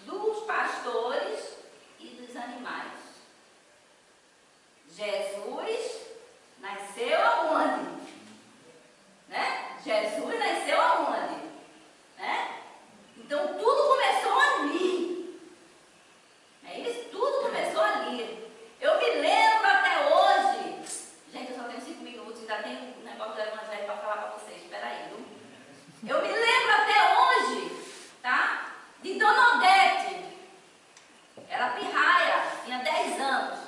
dos pastores e dos animais. Jesus nasceu aonde? Jesus nasceu aonde? Então tudo começou ali. É isso? Tudo começou ali. Eu me lembro até hoje. Gente, eu só tenho 5 minutos, ainda tem um negócio do Evangelho para falar para vocês. Espera aí, viu? Eu me lembro até hoje, tá? De Dona Odete. Era pirraia, tinha 10 anos.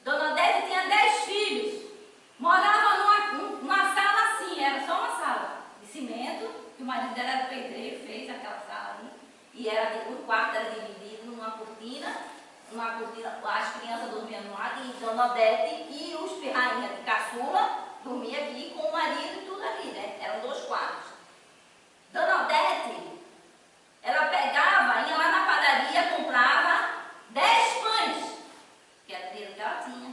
Dona Odete tinha 10 filhos. Morava numa sala assim, era só uma sala de cimento, que o marido dela era pedreiro, fez aquela sala ali. E o quarto era dividido numa cortina, as crianças dormiam no lado, e Dona Odete e os pirrainhas de caçula dormiam aqui com o marido e tudo ali, né? Eram 2 quartos. Dona Odete, ela pegava, ia lá na padaria, comprava 10 pães, que era o dinheiro que ela tinha.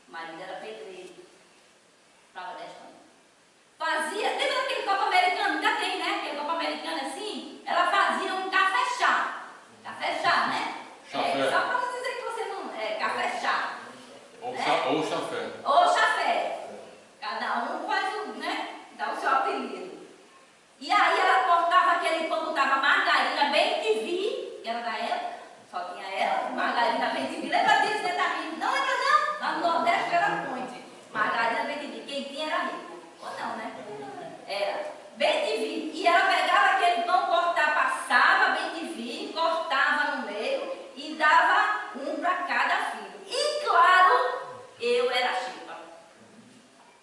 O marido era pedreiro, comprava 10 pães. Lembra aquele copo americano? Ainda tem, né? Aquele copo americano assim, ela fazia um café-chá. Café-chá, né? Só para não dizer que você não café-chá. Ou chafé. Ou chafé. Cada um faz dá o seu apelido. E aí ela cortava aquele pão, botava margarina bem TV, que era da época, só tinha ela, margarina bem TV. Lembra disso, né, Davi? Não lembra não? Lá no Nordeste era ponte. Margarina bem TV. Quem tinha era rico. Ou não, né? Era bem TV. E ela pegava aquele pão, passava bem TV, cortava no meio e dava um para cada filho. E claro, eu era chipa.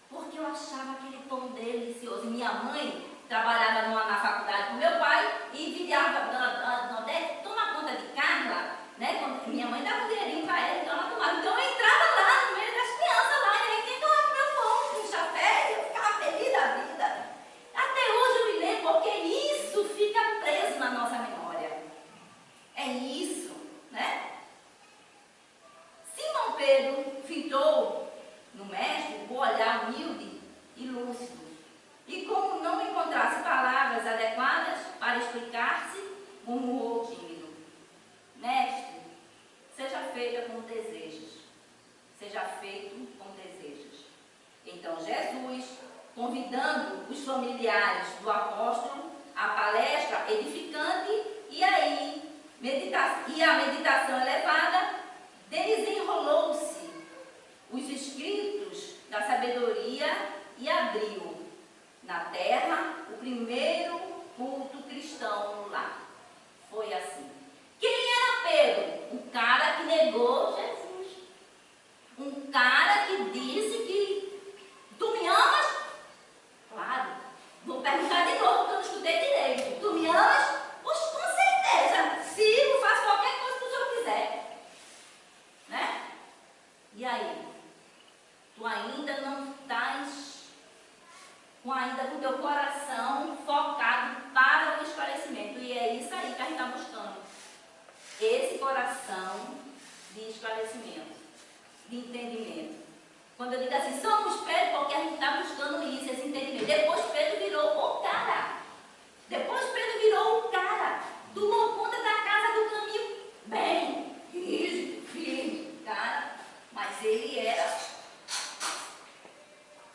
Porque eu achava aquele pão delicioso. Minha mãe trabalhava na faculdade com meu pai e vigiava, Dona Odete, toma conta de Carla, né? Minha mãe dava um dinheirinho para ela, então ela tomava. Então eu entrava lá no meio das crianças lá, e aí quem tomava meu pão com chafé, eu ficava feliz da vida. Até hoje eu me lembro, porque isso fica preso na nossa memória. É isso, né? Simão Pedro fitou no mestre o olhar humilde e lúcido. E como não encontrasse palavras adequadas para explicar-se, murmurou tímido: Mestre, seja feita como desejas. Seja feito como desejas. Então Jesus, convidando os familiares do apóstolo à palestra edificante, e a meditação elevada, desenrolou-se os escritos da sabedoria e abriu na terra o primeiro culto cristão no lar. Foi assim. Quem era Pedro? Um cara que negou Jesus. Um cara que disse que tu me amas? Claro. Vou perguntar de novo. meu coração focado para o esclarecimento. E é isso aí que a gente está buscando. Esse coração de esclarecimento, de entendimento. Quando eu digo assim, somos Pedro, porque a gente está buscando isso, esse entendimento. Depois Pedro virou o cara. Depois Pedro virou o cara. Tomou conta da casa do caminho bem, rígido, firme, cara. Mas ele era.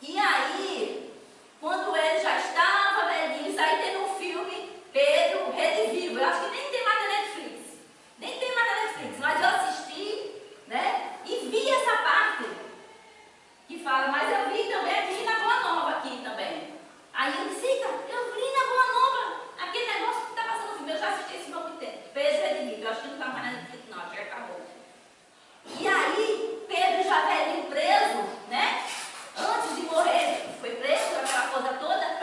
E aí, quando ele já estava velhinho, isso aí tem um filme, Pedro Redivivo. Eu acho que nem tem mais na Netflix. Nem tem mais na Netflix. Mas eu assisti, né? E vi essa parte que fala, mas eu vi também aqui na Boa Nova aqui também. Aí eu disse, eu vi na Boa Nova aquele negócio que está passando no filme. Eu já assisti esse pouco tempo. Pedro Redivivo. Eu acho que não está mais na Netflix não, acho que acabou. E aí, Pedro já velhinho preso, né? Antes de morrer, foi preso, aquela coisa toda.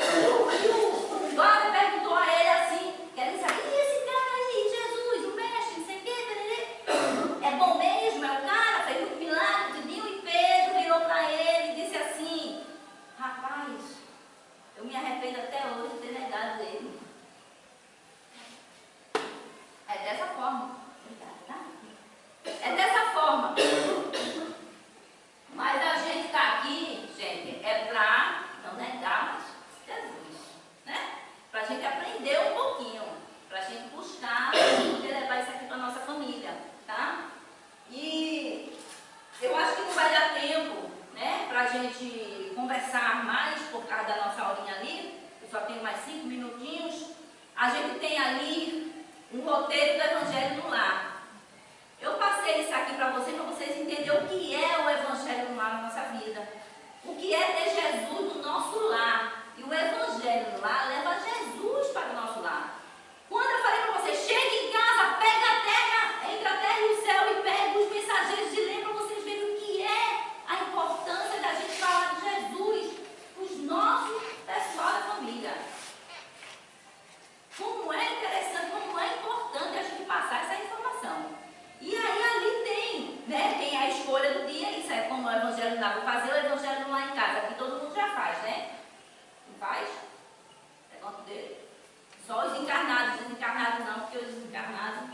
E o guarda perguntou a ele assim, querendo saber, e esse cara aí, Jesus, o mestre, não sei o quê, é bom mesmo, é o cara, fez muito milagre, tudinho. E Pedro virou para ele e disse assim, rapaz, eu me arrependo até hoje de ter negado ele. É dessa forma. É dessa forma. Mas a gente está aqui, gente, é para não negar Jesus, né? Para a gente aprender um pouquinho, para a gente buscar poder levar isso aqui para a nossa família, tá? E eu acho que não vai dar tempo, né, para a gente conversar mais por causa da nossa aulinha ali. Eu só tenho mais 5 minutinhos. A gente tem ali um roteiro do Evangelho no Lar. Eu passei isso aqui para vocês entenderem o que é o Evangelho no Lar na nossa vida. O que é ter Jesus no nosso lar. E o Evangelho no Lar leva Jesus para o nosso lar. Quando eu falei para você, chega em casa, pega a terra, entre a terra e o céu e pega os mensageiros de lei para vocês verem o que é a importância da gente falar de Jesus, os nossos pessoal da família. Como é interessante, como é importante a gente passar essa informação. E aí ali tem, né? Tem a escolha do dia, isso é como o Evangelho lá. Vou fazer o Evangelho lá em casa, que todo mundo já faz, né? Não faz? É quanto dele? Só os encarnados não, porque os encarnados,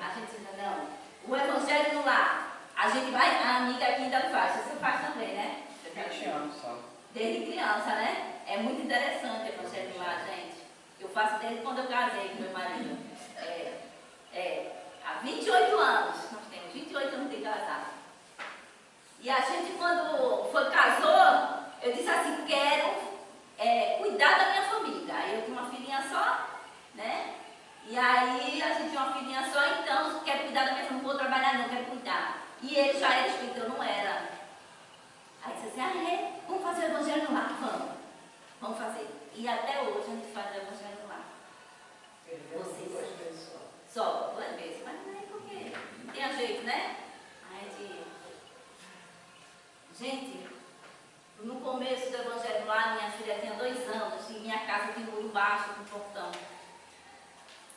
a gente diz, não. O Evangelho no lar, a gente vai, a amiga aqui ainda faz, você faz também, né? Desde criança. Desde criança, né? É muito interessante o Evangelho no lar, gente. Eu faço desde quando eu casei com meu marido. Há 28 anos, nós temos 28 anos de casado. E a gente, quando casou, eu disse assim, quero cuidar da minha família. Aí eu tinha uma filhinha só, né? E aí a gente tinha uma filhinha só, então, quero cuidar da minha família, não vou trabalhar não, quero cuidar. E ele já era espírita, eu não era. Aí disse assim, vamos fazer o Evangelho no Lar? Vamos fazer. E até hoje a gente faz o Evangelho no Lar. Vocês 2 vezes só. só 2 vezes, mas não é porque não tem jeito, né? Gente, no começo do Evangelho lá, minha filha tinha 2 anos e minha casa tinha um muro baixo com portão.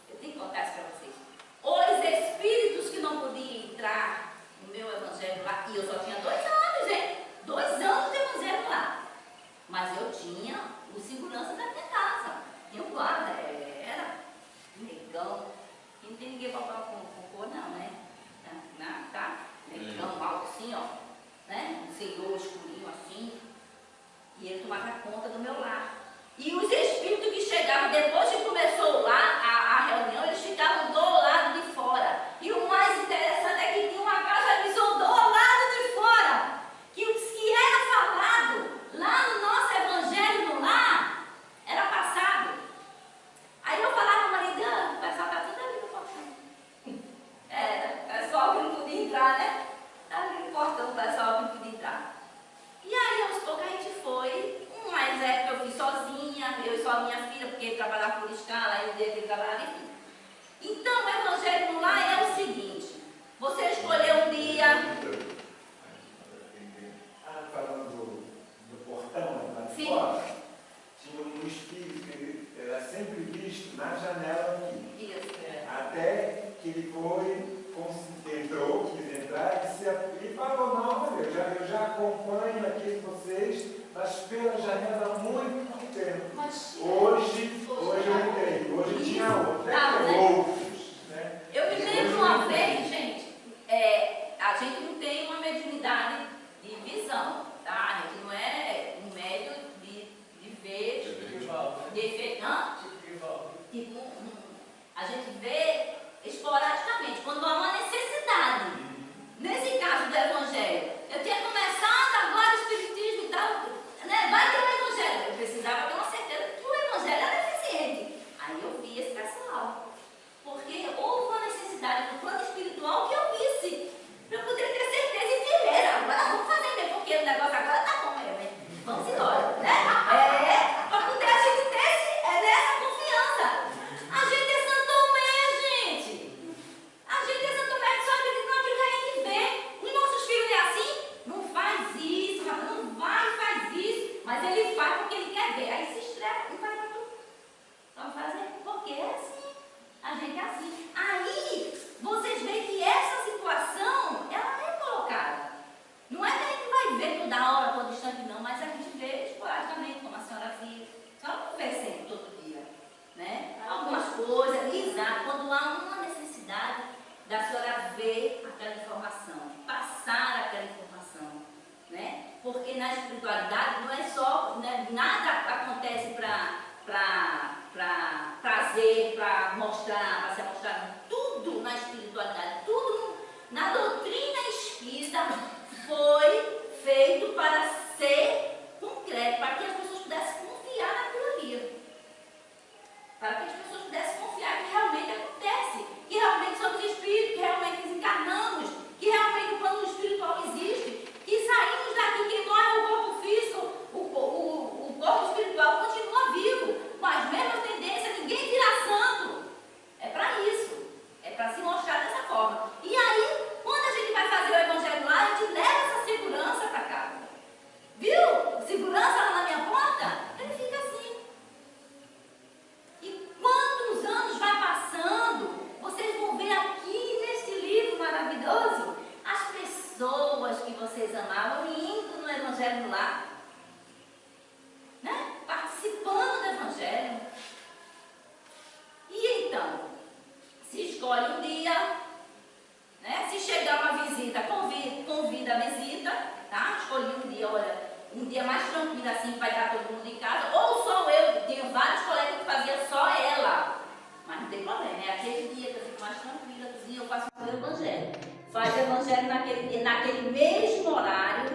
Eu tenho que contar isso para vocês. Os espíritos que não podiam entrar no meu Evangelho lá, e eu só tinha 2 anos, gente. 2 anos de Evangelho lá. Mas eu tinha o segurança da minha casa. Tinha um guarda, era negão. Não tem ninguém para falar com cor, não, né? Tá? Negão, alto assim, ó. Né? Um senhor escurinho assim. E ele tomava conta do meu lar. E os espíritos que chegavam, depois que começou lá a reunião, eles ficavam do lado de fora. E o mais interessante é que tinha uma caixa de som do lado de fora. Que o que era falado lá no nosso Evangelho no Lar era passado. Aí eu falava, marido, o pessoal está tudo ali no portão. O pessoal que não podia entrar, né? Está ali no portão, o pessoal que não podia entrar. E aí, aos poucos, a gente foi. Mas época eu fui sozinha, eu e só a minha filha, porque ele trabalhava por escala, aí o dele ele trabalhava em fim. Então, o Evangelho no Lar é o seguinte: você escolheu um dia. Falando do portão lá de Sim. fora, tinha um espírito que era sempre visto na janela aqui. Isso, Até que ele entrou, quis entrar e falou, não, olha, eu já acompanho aqui vocês, mas pela janela há muito muito tempo. Mas Hoje eu entendo. Hoje tinha outros, né? eu me lembro uma vez, gente, a gente não tem uma mediunidade de visão, tá? A gente não é um médio de ver, de ver, não? Tipo, a gente vê esporadicamente, quando há uma necessidade. Nesse caso do Evangelho, eu tinha começado agora o Espiritismo e tal, né? Vai ter o Evangelho. Eu precisava ter uma certeza que o Evangelho era eficiente. Aí eu vi esse pessoal. Porque houve uma necessidade do plano espiritual que eu visse. Para eu poder ter certeza e firmeza. Agora vamos fazer mesmo, porque o negócio agora tá bom mesmo, hein? Vamos embora, né? Para poder a gente ter essa confiança. A gente é Santo Tomé, gente. A gente é Santo Tomé que só acredita naquilo que a gente vê. Os nossos filhos é assim? Não faz isso, não vai, faz isso. Mas ele faz porque ele quer ver. Aí se estressa, não faz para tudo. Vamos fazer? Porque é assim. A gente é assim. Aí, vocês veem que essa situação, ela é colocada. Não é que a gente vai ver toda hora, todo instante, não, mas a gente vê esporadicamente, como a senhora viu. A senhora não vê sempre, todo dia, né? Algumas coisas, exato. Quando há uma necessidade da senhora ver aquela informação, passar aquela informação, né? Porque na espiritualidade não é só, né, nada acontece para prazer, para mostrar, para se mostrar. Tudo na espiritualidade, tudo na doutrina espírita foi feito para ser concreto, para que as pessoas pudessem confiar naquilo ali. Para que as pessoas pudessem confiar que realmente acontece, que realmente somos espíritos, que realmente desencarnamos, que realmente o plano espiritual existe, que saímos daqui, que morre o corpo físico, o corpo espiritual continua vivo, com as mesmas tendências, ninguém vira santo. É para isso, é para se mostrar dessa forma. E aí, quando a gente vai fazer o Evangelho lá, a gente leva essa segurança para casa. Viu? Segurança lá na minha porta? Ele fica assim. E quantos anos vai passando, vocês vão ver aqui nesse livro maravilhoso, as pessoas que vocês amavam indo no Evangelho lá, né? Participando do Evangelho. E então, se escolhe um dia, né? Se chegar uma visita, convida a visita, tá? Escolhi um dia, olha, um dia mais tranquilo assim, vai estar todo mundo em casa, ou só eu, tenho vários colegas que faziam só ela, mas não tem problema, é aquele dia que eu fico mais tranquila, eu faço o Evangelho. Faz o Evangelho naquele dia, naquele mesmo horário,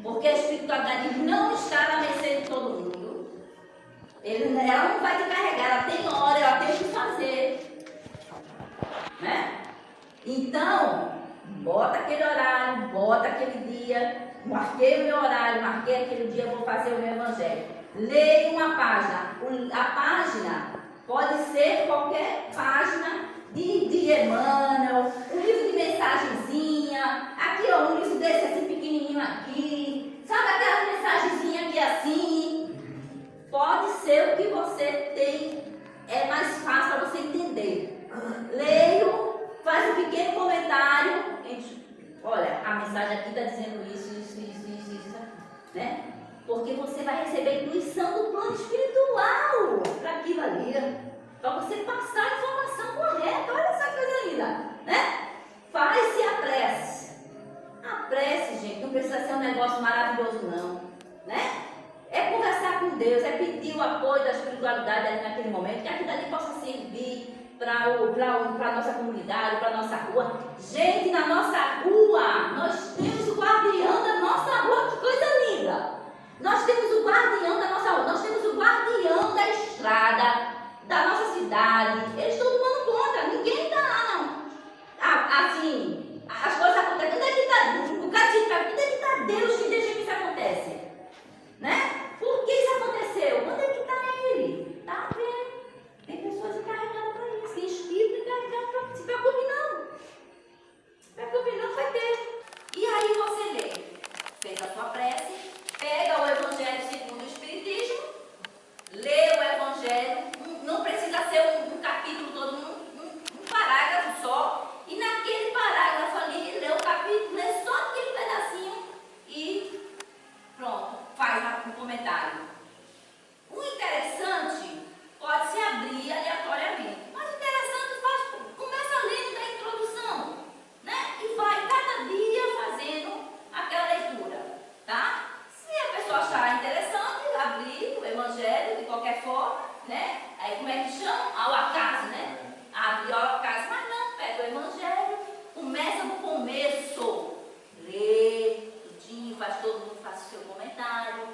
porque a espiritualidade não está na mercê de todo mundo. Ela não vai te carregar, ela tem hora, ela tem o que fazer, né? Então, bota aquele horário, bota aquele dia, marquei o meu horário, marquei aquele dia, vou fazer o meu Evangelho. Leia uma página. A página pode ser qualquer página de Emmanuel, um livro de mensagenzinha, aqui ó, um livro desse assim pequenininho aqui, sabe aquela mensagenzinha aqui assim? Pode ser o que você tem, é mais fácil para você entender. Leio, faz um pequeno comentário, olha, a mensagem aqui está dizendo isso, né? Porque você vai receber a intuição do plano espiritual para aquilo ali, para você passar a informação correta. Olha essa coisa linda, né? Faz-se a prece. A prece, gente, não precisa ser um negócio maravilhoso, não, né? É conversar com Deus, é pedir o apoio da espiritualidade ali naquele momento, que aquilo ali possa servir para a nossa comunidade, para a nossa rua. Gente, na nossa rua, nós temos o guardião da nossa rua, que coisa linda! Nós temos o guardião da nossa rua, nós temos o guardião da estrada, da nossa cidade. Eles estão tomando conta, ninguém está lá, não. Assim, as coisas acontecem. Onde é que está? O cara te pergunta, onde é que está Deus que deixa que isso aconteça? Né? Por que isso aconteceu? Onde é que está ele? Está vendo? Tem pessoas encarregadas para isso, tem espírito encarregado para isso. Se preocupe não. Se preocupe não, vai ter. E aí você lê, fez a sua prece, pega o Evangelho segundo o Espiritismo, lê o Evangelho, não precisa ser um capítulo todo, um parágrafo só, e naquele parágrafo como é que chama? Ao acaso, né? Abrir ao acaso, mas não, pega o Evangelho, começa no começo, lê tudinho, todo mundo faz o seu comentário.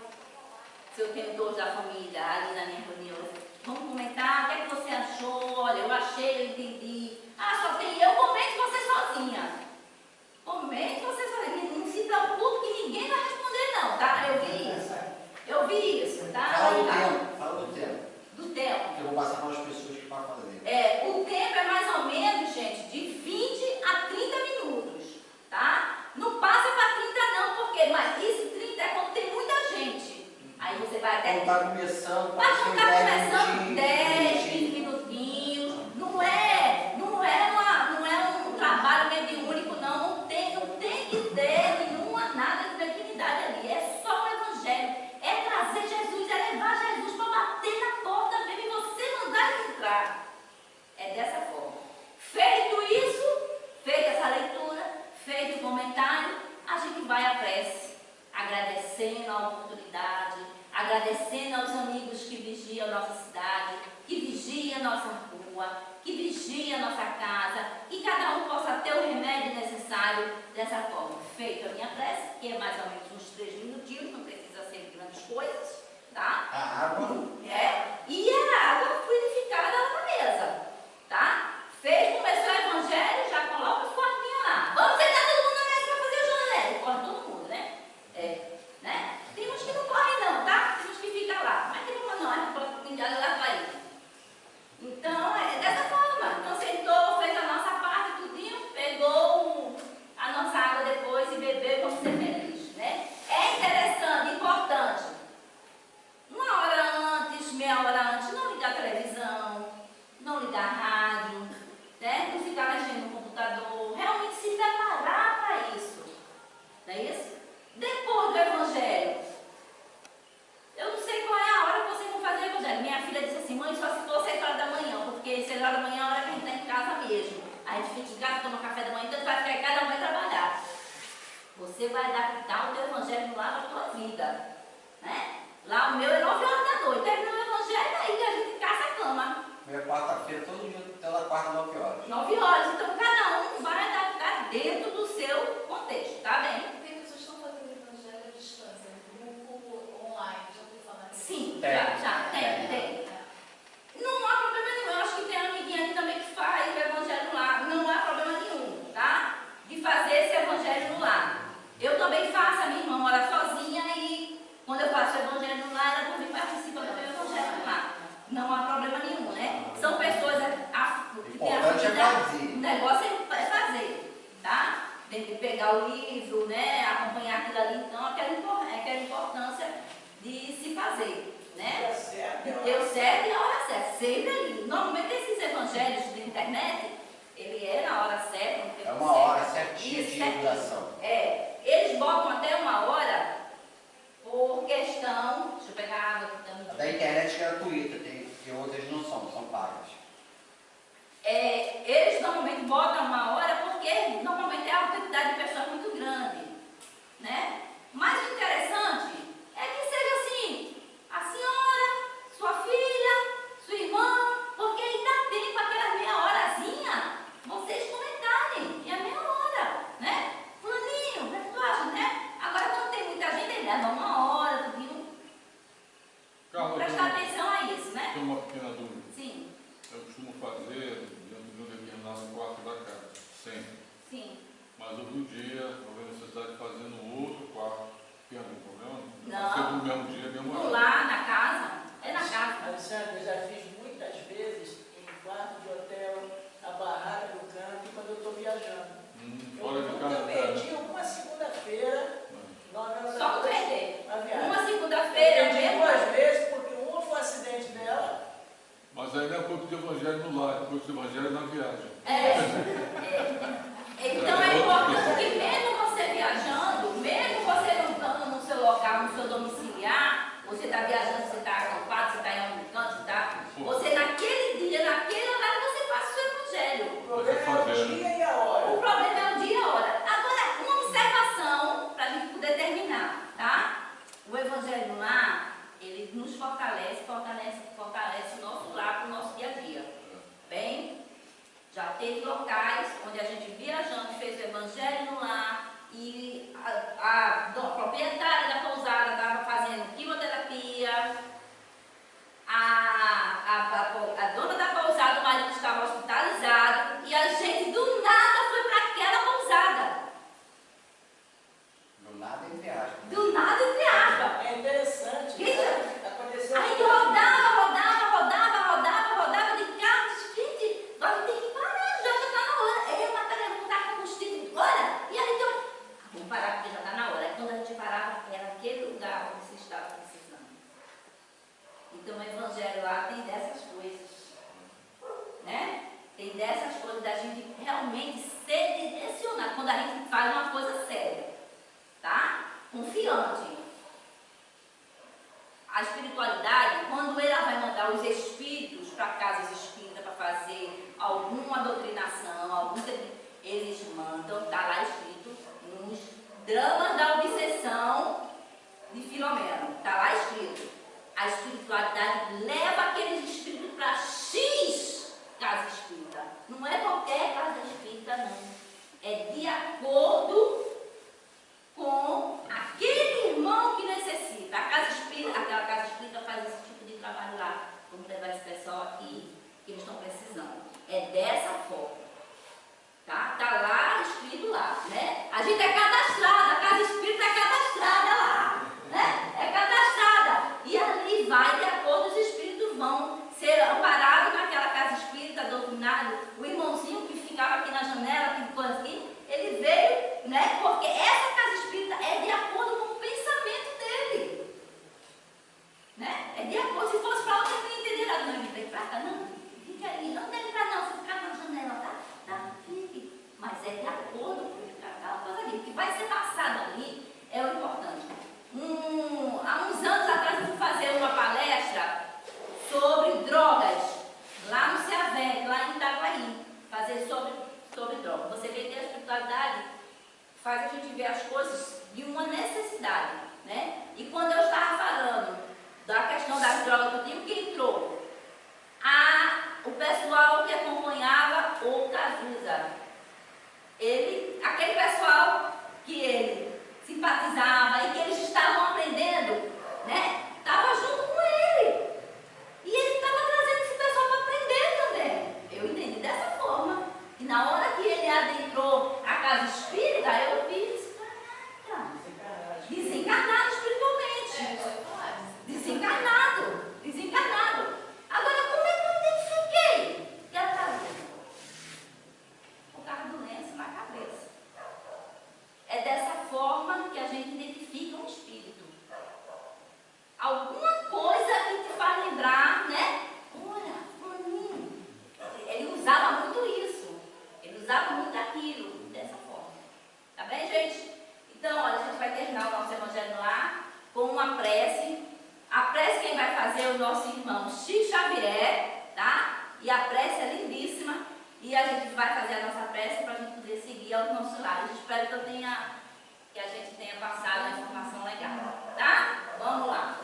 Se eu tenho dois da família ali na minha reunião, vamos comentar, o que é que você achou? Olha, eu achei, eu entendi. Ah, só tem eu, comente você sozinha. Comente você sozinha. Não se preocupe que ninguém vai responder não, tá? Eu vi isso. Eu vi isso, tá? Fala do tempo, fala do tempo. Do tempo. Que eu vou passar para as pessoas que vão fazer. O tempo é mais ou menos, gente, de 20 a 30 minutos, tá? Não passa para 30 não, porque, mas isso 30 é quando tem muita gente. Aí você vai até... Quando está começando, Mas não está começando minutinhos, 10, 20 minutinhos. Não é um trabalho mediúnico, não. Não tem que ter nenhuma nada de mediunidade ali. É só o Evangelho. É trazer Jesus, é levar Jesus para bater na porta mesmo e você mandar ele entrar. É dessa forma. Feito isso, feita essa leitura, feito o comentário, a gente vai à prece, agradecendo a oportunidade, agradecendo aos amigos que vigiam a nossa cidade, que vigiam a nossa rua, que vigiam a nossa casa, que cada um possa ter o remédio necessário dessa forma. Feita a minha prece, que é mais ou menos uns 3 minutinhos, não precisa ser grandes coisas, tá? a água. E a água purificada lá na mesa, tá? Começou o Evangelho, já coloca os corpinhos lá. Vamos sentar todo mundo na mesa para fazer o jornalé. Corre todo mundo, né? Né? Tem uns que não correm não, tá? Tem uns que ficam lá. Mas tem uma não, a gente pode lá para ir. Então, é dessa forma. Então, sentou, fez a nossa parte, tudinho, pegou a nossa água depois e bebeu e vamos ser felizes, né? É interessante, importante. Uma hora antes, meia hora antes, não ligar a televisão, não ligar a rádio, né? Não ficar mexendo no computador, realmente se preparar para isso. Não é isso? Depois do Evangelho, eu não sei qual é a hora que vocês vão fazer o Evangelho. Minha filha disse assim, mãe, só se for 6 horas da manhã, porque 6 horas da manhã é a hora que a gente está em casa mesmo. A gente fica em casa, toma café da manhã, então vai ficar em casa, não vai trabalhar. Você vai adaptar o teu Evangelho lá na tua vida, né? Lá o meu é 9 horas da noite, terminou o Evangelho, aí a gente caça a cama. Minha quarta-feira, todo dia, toda quarta, 9 horas. 9 horas, então cada um vai adaptar dentro do seu contexto, tá bem? Tem pessoas que estão fazendo evangelho à distância, grupo online, já ouviu falar disso? Sim, Tem. já tem. Não há problema nenhum, eu acho que tem amiguinha ali também que faz o Evangelho no lar, não há problema nenhum, tá? De fazer esse Evangelho no lar. Eu também faço, a minha irmã mora sozinha e quando eu faço o Evangelho no lar, ela também participa do meu Evangelho no lar. Não há problema nenhum, né? São pessoas que têm a vida, o negócio é fazer, tá? Tem que pegar o livro, né? Acompanhar aquilo ali, então, aquela importância de se fazer, né? Deu certo e a hora certa, sempre ali. Normalmente esses evangelhos de internet, ele é na hora certa, no tempo É uma hora certo. certinha Isso, de certinho. divulgação. Eles botam até uma hora por questão, deixa eu pegar a água aqui também. A da internet é gratuita, tem outras não são pagas. Eles normalmente botam uma hora porque normalmente é a quantidade de pessoas muito grande, né? Mas o interessante é que seja assim, a senhora, sua filha, sua irmã, porque aí dá tempo, aquela meia horazinha, vocês comentarem, e a meia hora, né? Fulaninho, o que tu acha, né? Agora quando tem muita gente, ele leva uma hora, tudinho. Carla, Prestar atenção a isso, né? tem uma pequena dúvida. Sim, Eu costumo fazer dentro de um determinado quarto da casa, sempre. sim. Mas houve um dia, houve necessidade de fazer no outro quarto. Tem algum problema? Não. Ser no mesmo dia, mesmo No horário. lar, na casa, é na casa. Alessandra, eu já fiz muitas vezes em quarto de hotel, a barraca do canto, quando eu estou viajando. Fora de Eu casa. nunca perdi uma segunda-feira, 9 horas Só da não noite, perder. a viagem. Uma Eu segunda-feira perdi mesmo. 2 vezes, porque um foi um acidente dela. Mas aí não é pouco de evangelho no lar, é pouco de evangelho na viagem. Então é importante que mesmo você viajando, mesmo você não estando no seu local, no seu domiciliar, você está viajando, você está acampado, você está em algum canto, você naquele dia, naquele horário, você faz o seu evangelho. O problema é o dia e a hora. O problema é o dia e a hora. Agora, uma observação para a gente poder terminar, tá? O evangelho no lar, ele nos fortalece o nosso lar, o nosso quando a gente faz uma coisa séria, tá? Confiante. A espiritualidade, quando ela vai mandar os espíritos para casas espíritas para fazer alguma doutrinação, eles mandam, está lá escrito, nos dramas da obsessão de Filomeno, está lá escrito. A espiritualidade leva aqueles espíritos para X casa espírita. Não é qualquer casa espírita, não. É de acordo com aquele irmão que necessita. A casa espírita, aquela casa espírita faz esse tipo de trabalho lá. Vamos levar esse pessoal aqui, que eles estão precisando. É dessa forma. Tá? Tá lá, escrito lá, né? A gente é cadastrada, a casa espírita é cadastrada lá, né? É cadastrada. E ali vai, de acordo, os espíritos vão ser amparados naquela casa espírita, doutrinado. O irmãozinho que ficava aqui na janela, que ficou aqui, ele veio, né? Porque essa casa espírita é de acordo com o pensamento dele, né? É de acordo, se fosse para outra, eu não entenderia. Não, ele veio para cá, não, fica aí, não tem para não, fica na janela, tá? Tá, fique. Mas é de acordo com aquela coisa ali. O que vai ser passado ali é o importante. Há uns anos atrás eu fui fazer uma palestra sobre drogas, lá no Ceavec, lá em Itaguaí. Fazer sobre drogas. Você vê que a espiritualidade faz a gente ver as coisas de uma necessidade, né? E quando eu estava falando da questão das drogas do tempo que entrou, o pessoal que acompanhava o Cazuza, aquele pessoal que ele simpatizava e que eles estavam aprendendo, né? Estava junto com ele. E ele estava trazendo esse pessoal para aprender também. Eu entendi dessa forma. E na hora que ele adentrou a casa espírita, eu vi desencarnado espiritualmente. Desencarnado. Agora, como é que eu identifiquei que ela estava por causa do lenço na cabeça? É dessa forma que a gente identifica um espírito. Alguma coisa que te faz lembrar, né? Olha, fulaninho. Ele usava muito isso. Ele usava muito aquilo, dessa forma. Tá bem, gente? Então, olha, a gente vai terminar o nosso evangelho lá com uma prece. A prece quem vai fazer é o nosso irmão Chico Xavier, tá? E a prece é lindíssima. E a gente vai fazer a nossa prece para a gente poder seguir aos nossos lares. Espero que a gente tenha passado uma informação legal, tá? Vamos lá.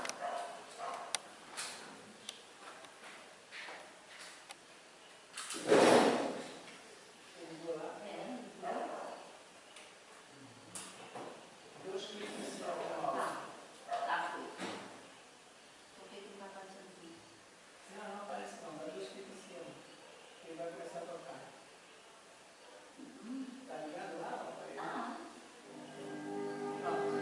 Deus que iniciou. Tá, foi. Por que não está aparecendo aqui? Não aparece não, mas Deus que iniciou. Ele vai começar a tocar. Tá ligado lá? Ah. Pronto.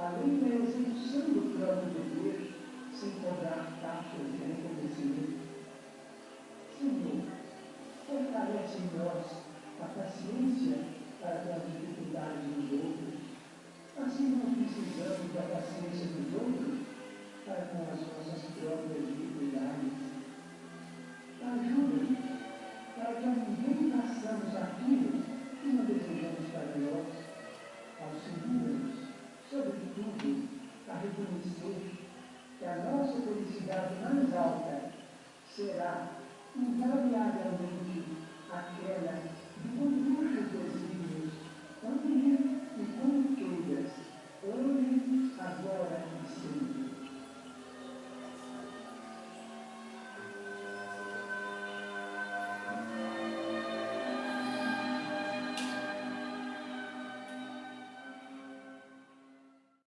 além da execução do próprio dever, sem cobrar taxas de reconhecimento. Senhor, fortalece em nós a paciência para com as dificuldades dos outros. Assim não precisamos da paciência dos outros para com as nossas próprias dificuldades. Ajuda-nos para que a ninguém façamos aquilo que não desejamos para nós. Auxilia-nos, sobretudo, a reconhecer que a nossa felicidade mais alta será invariavelmente aquela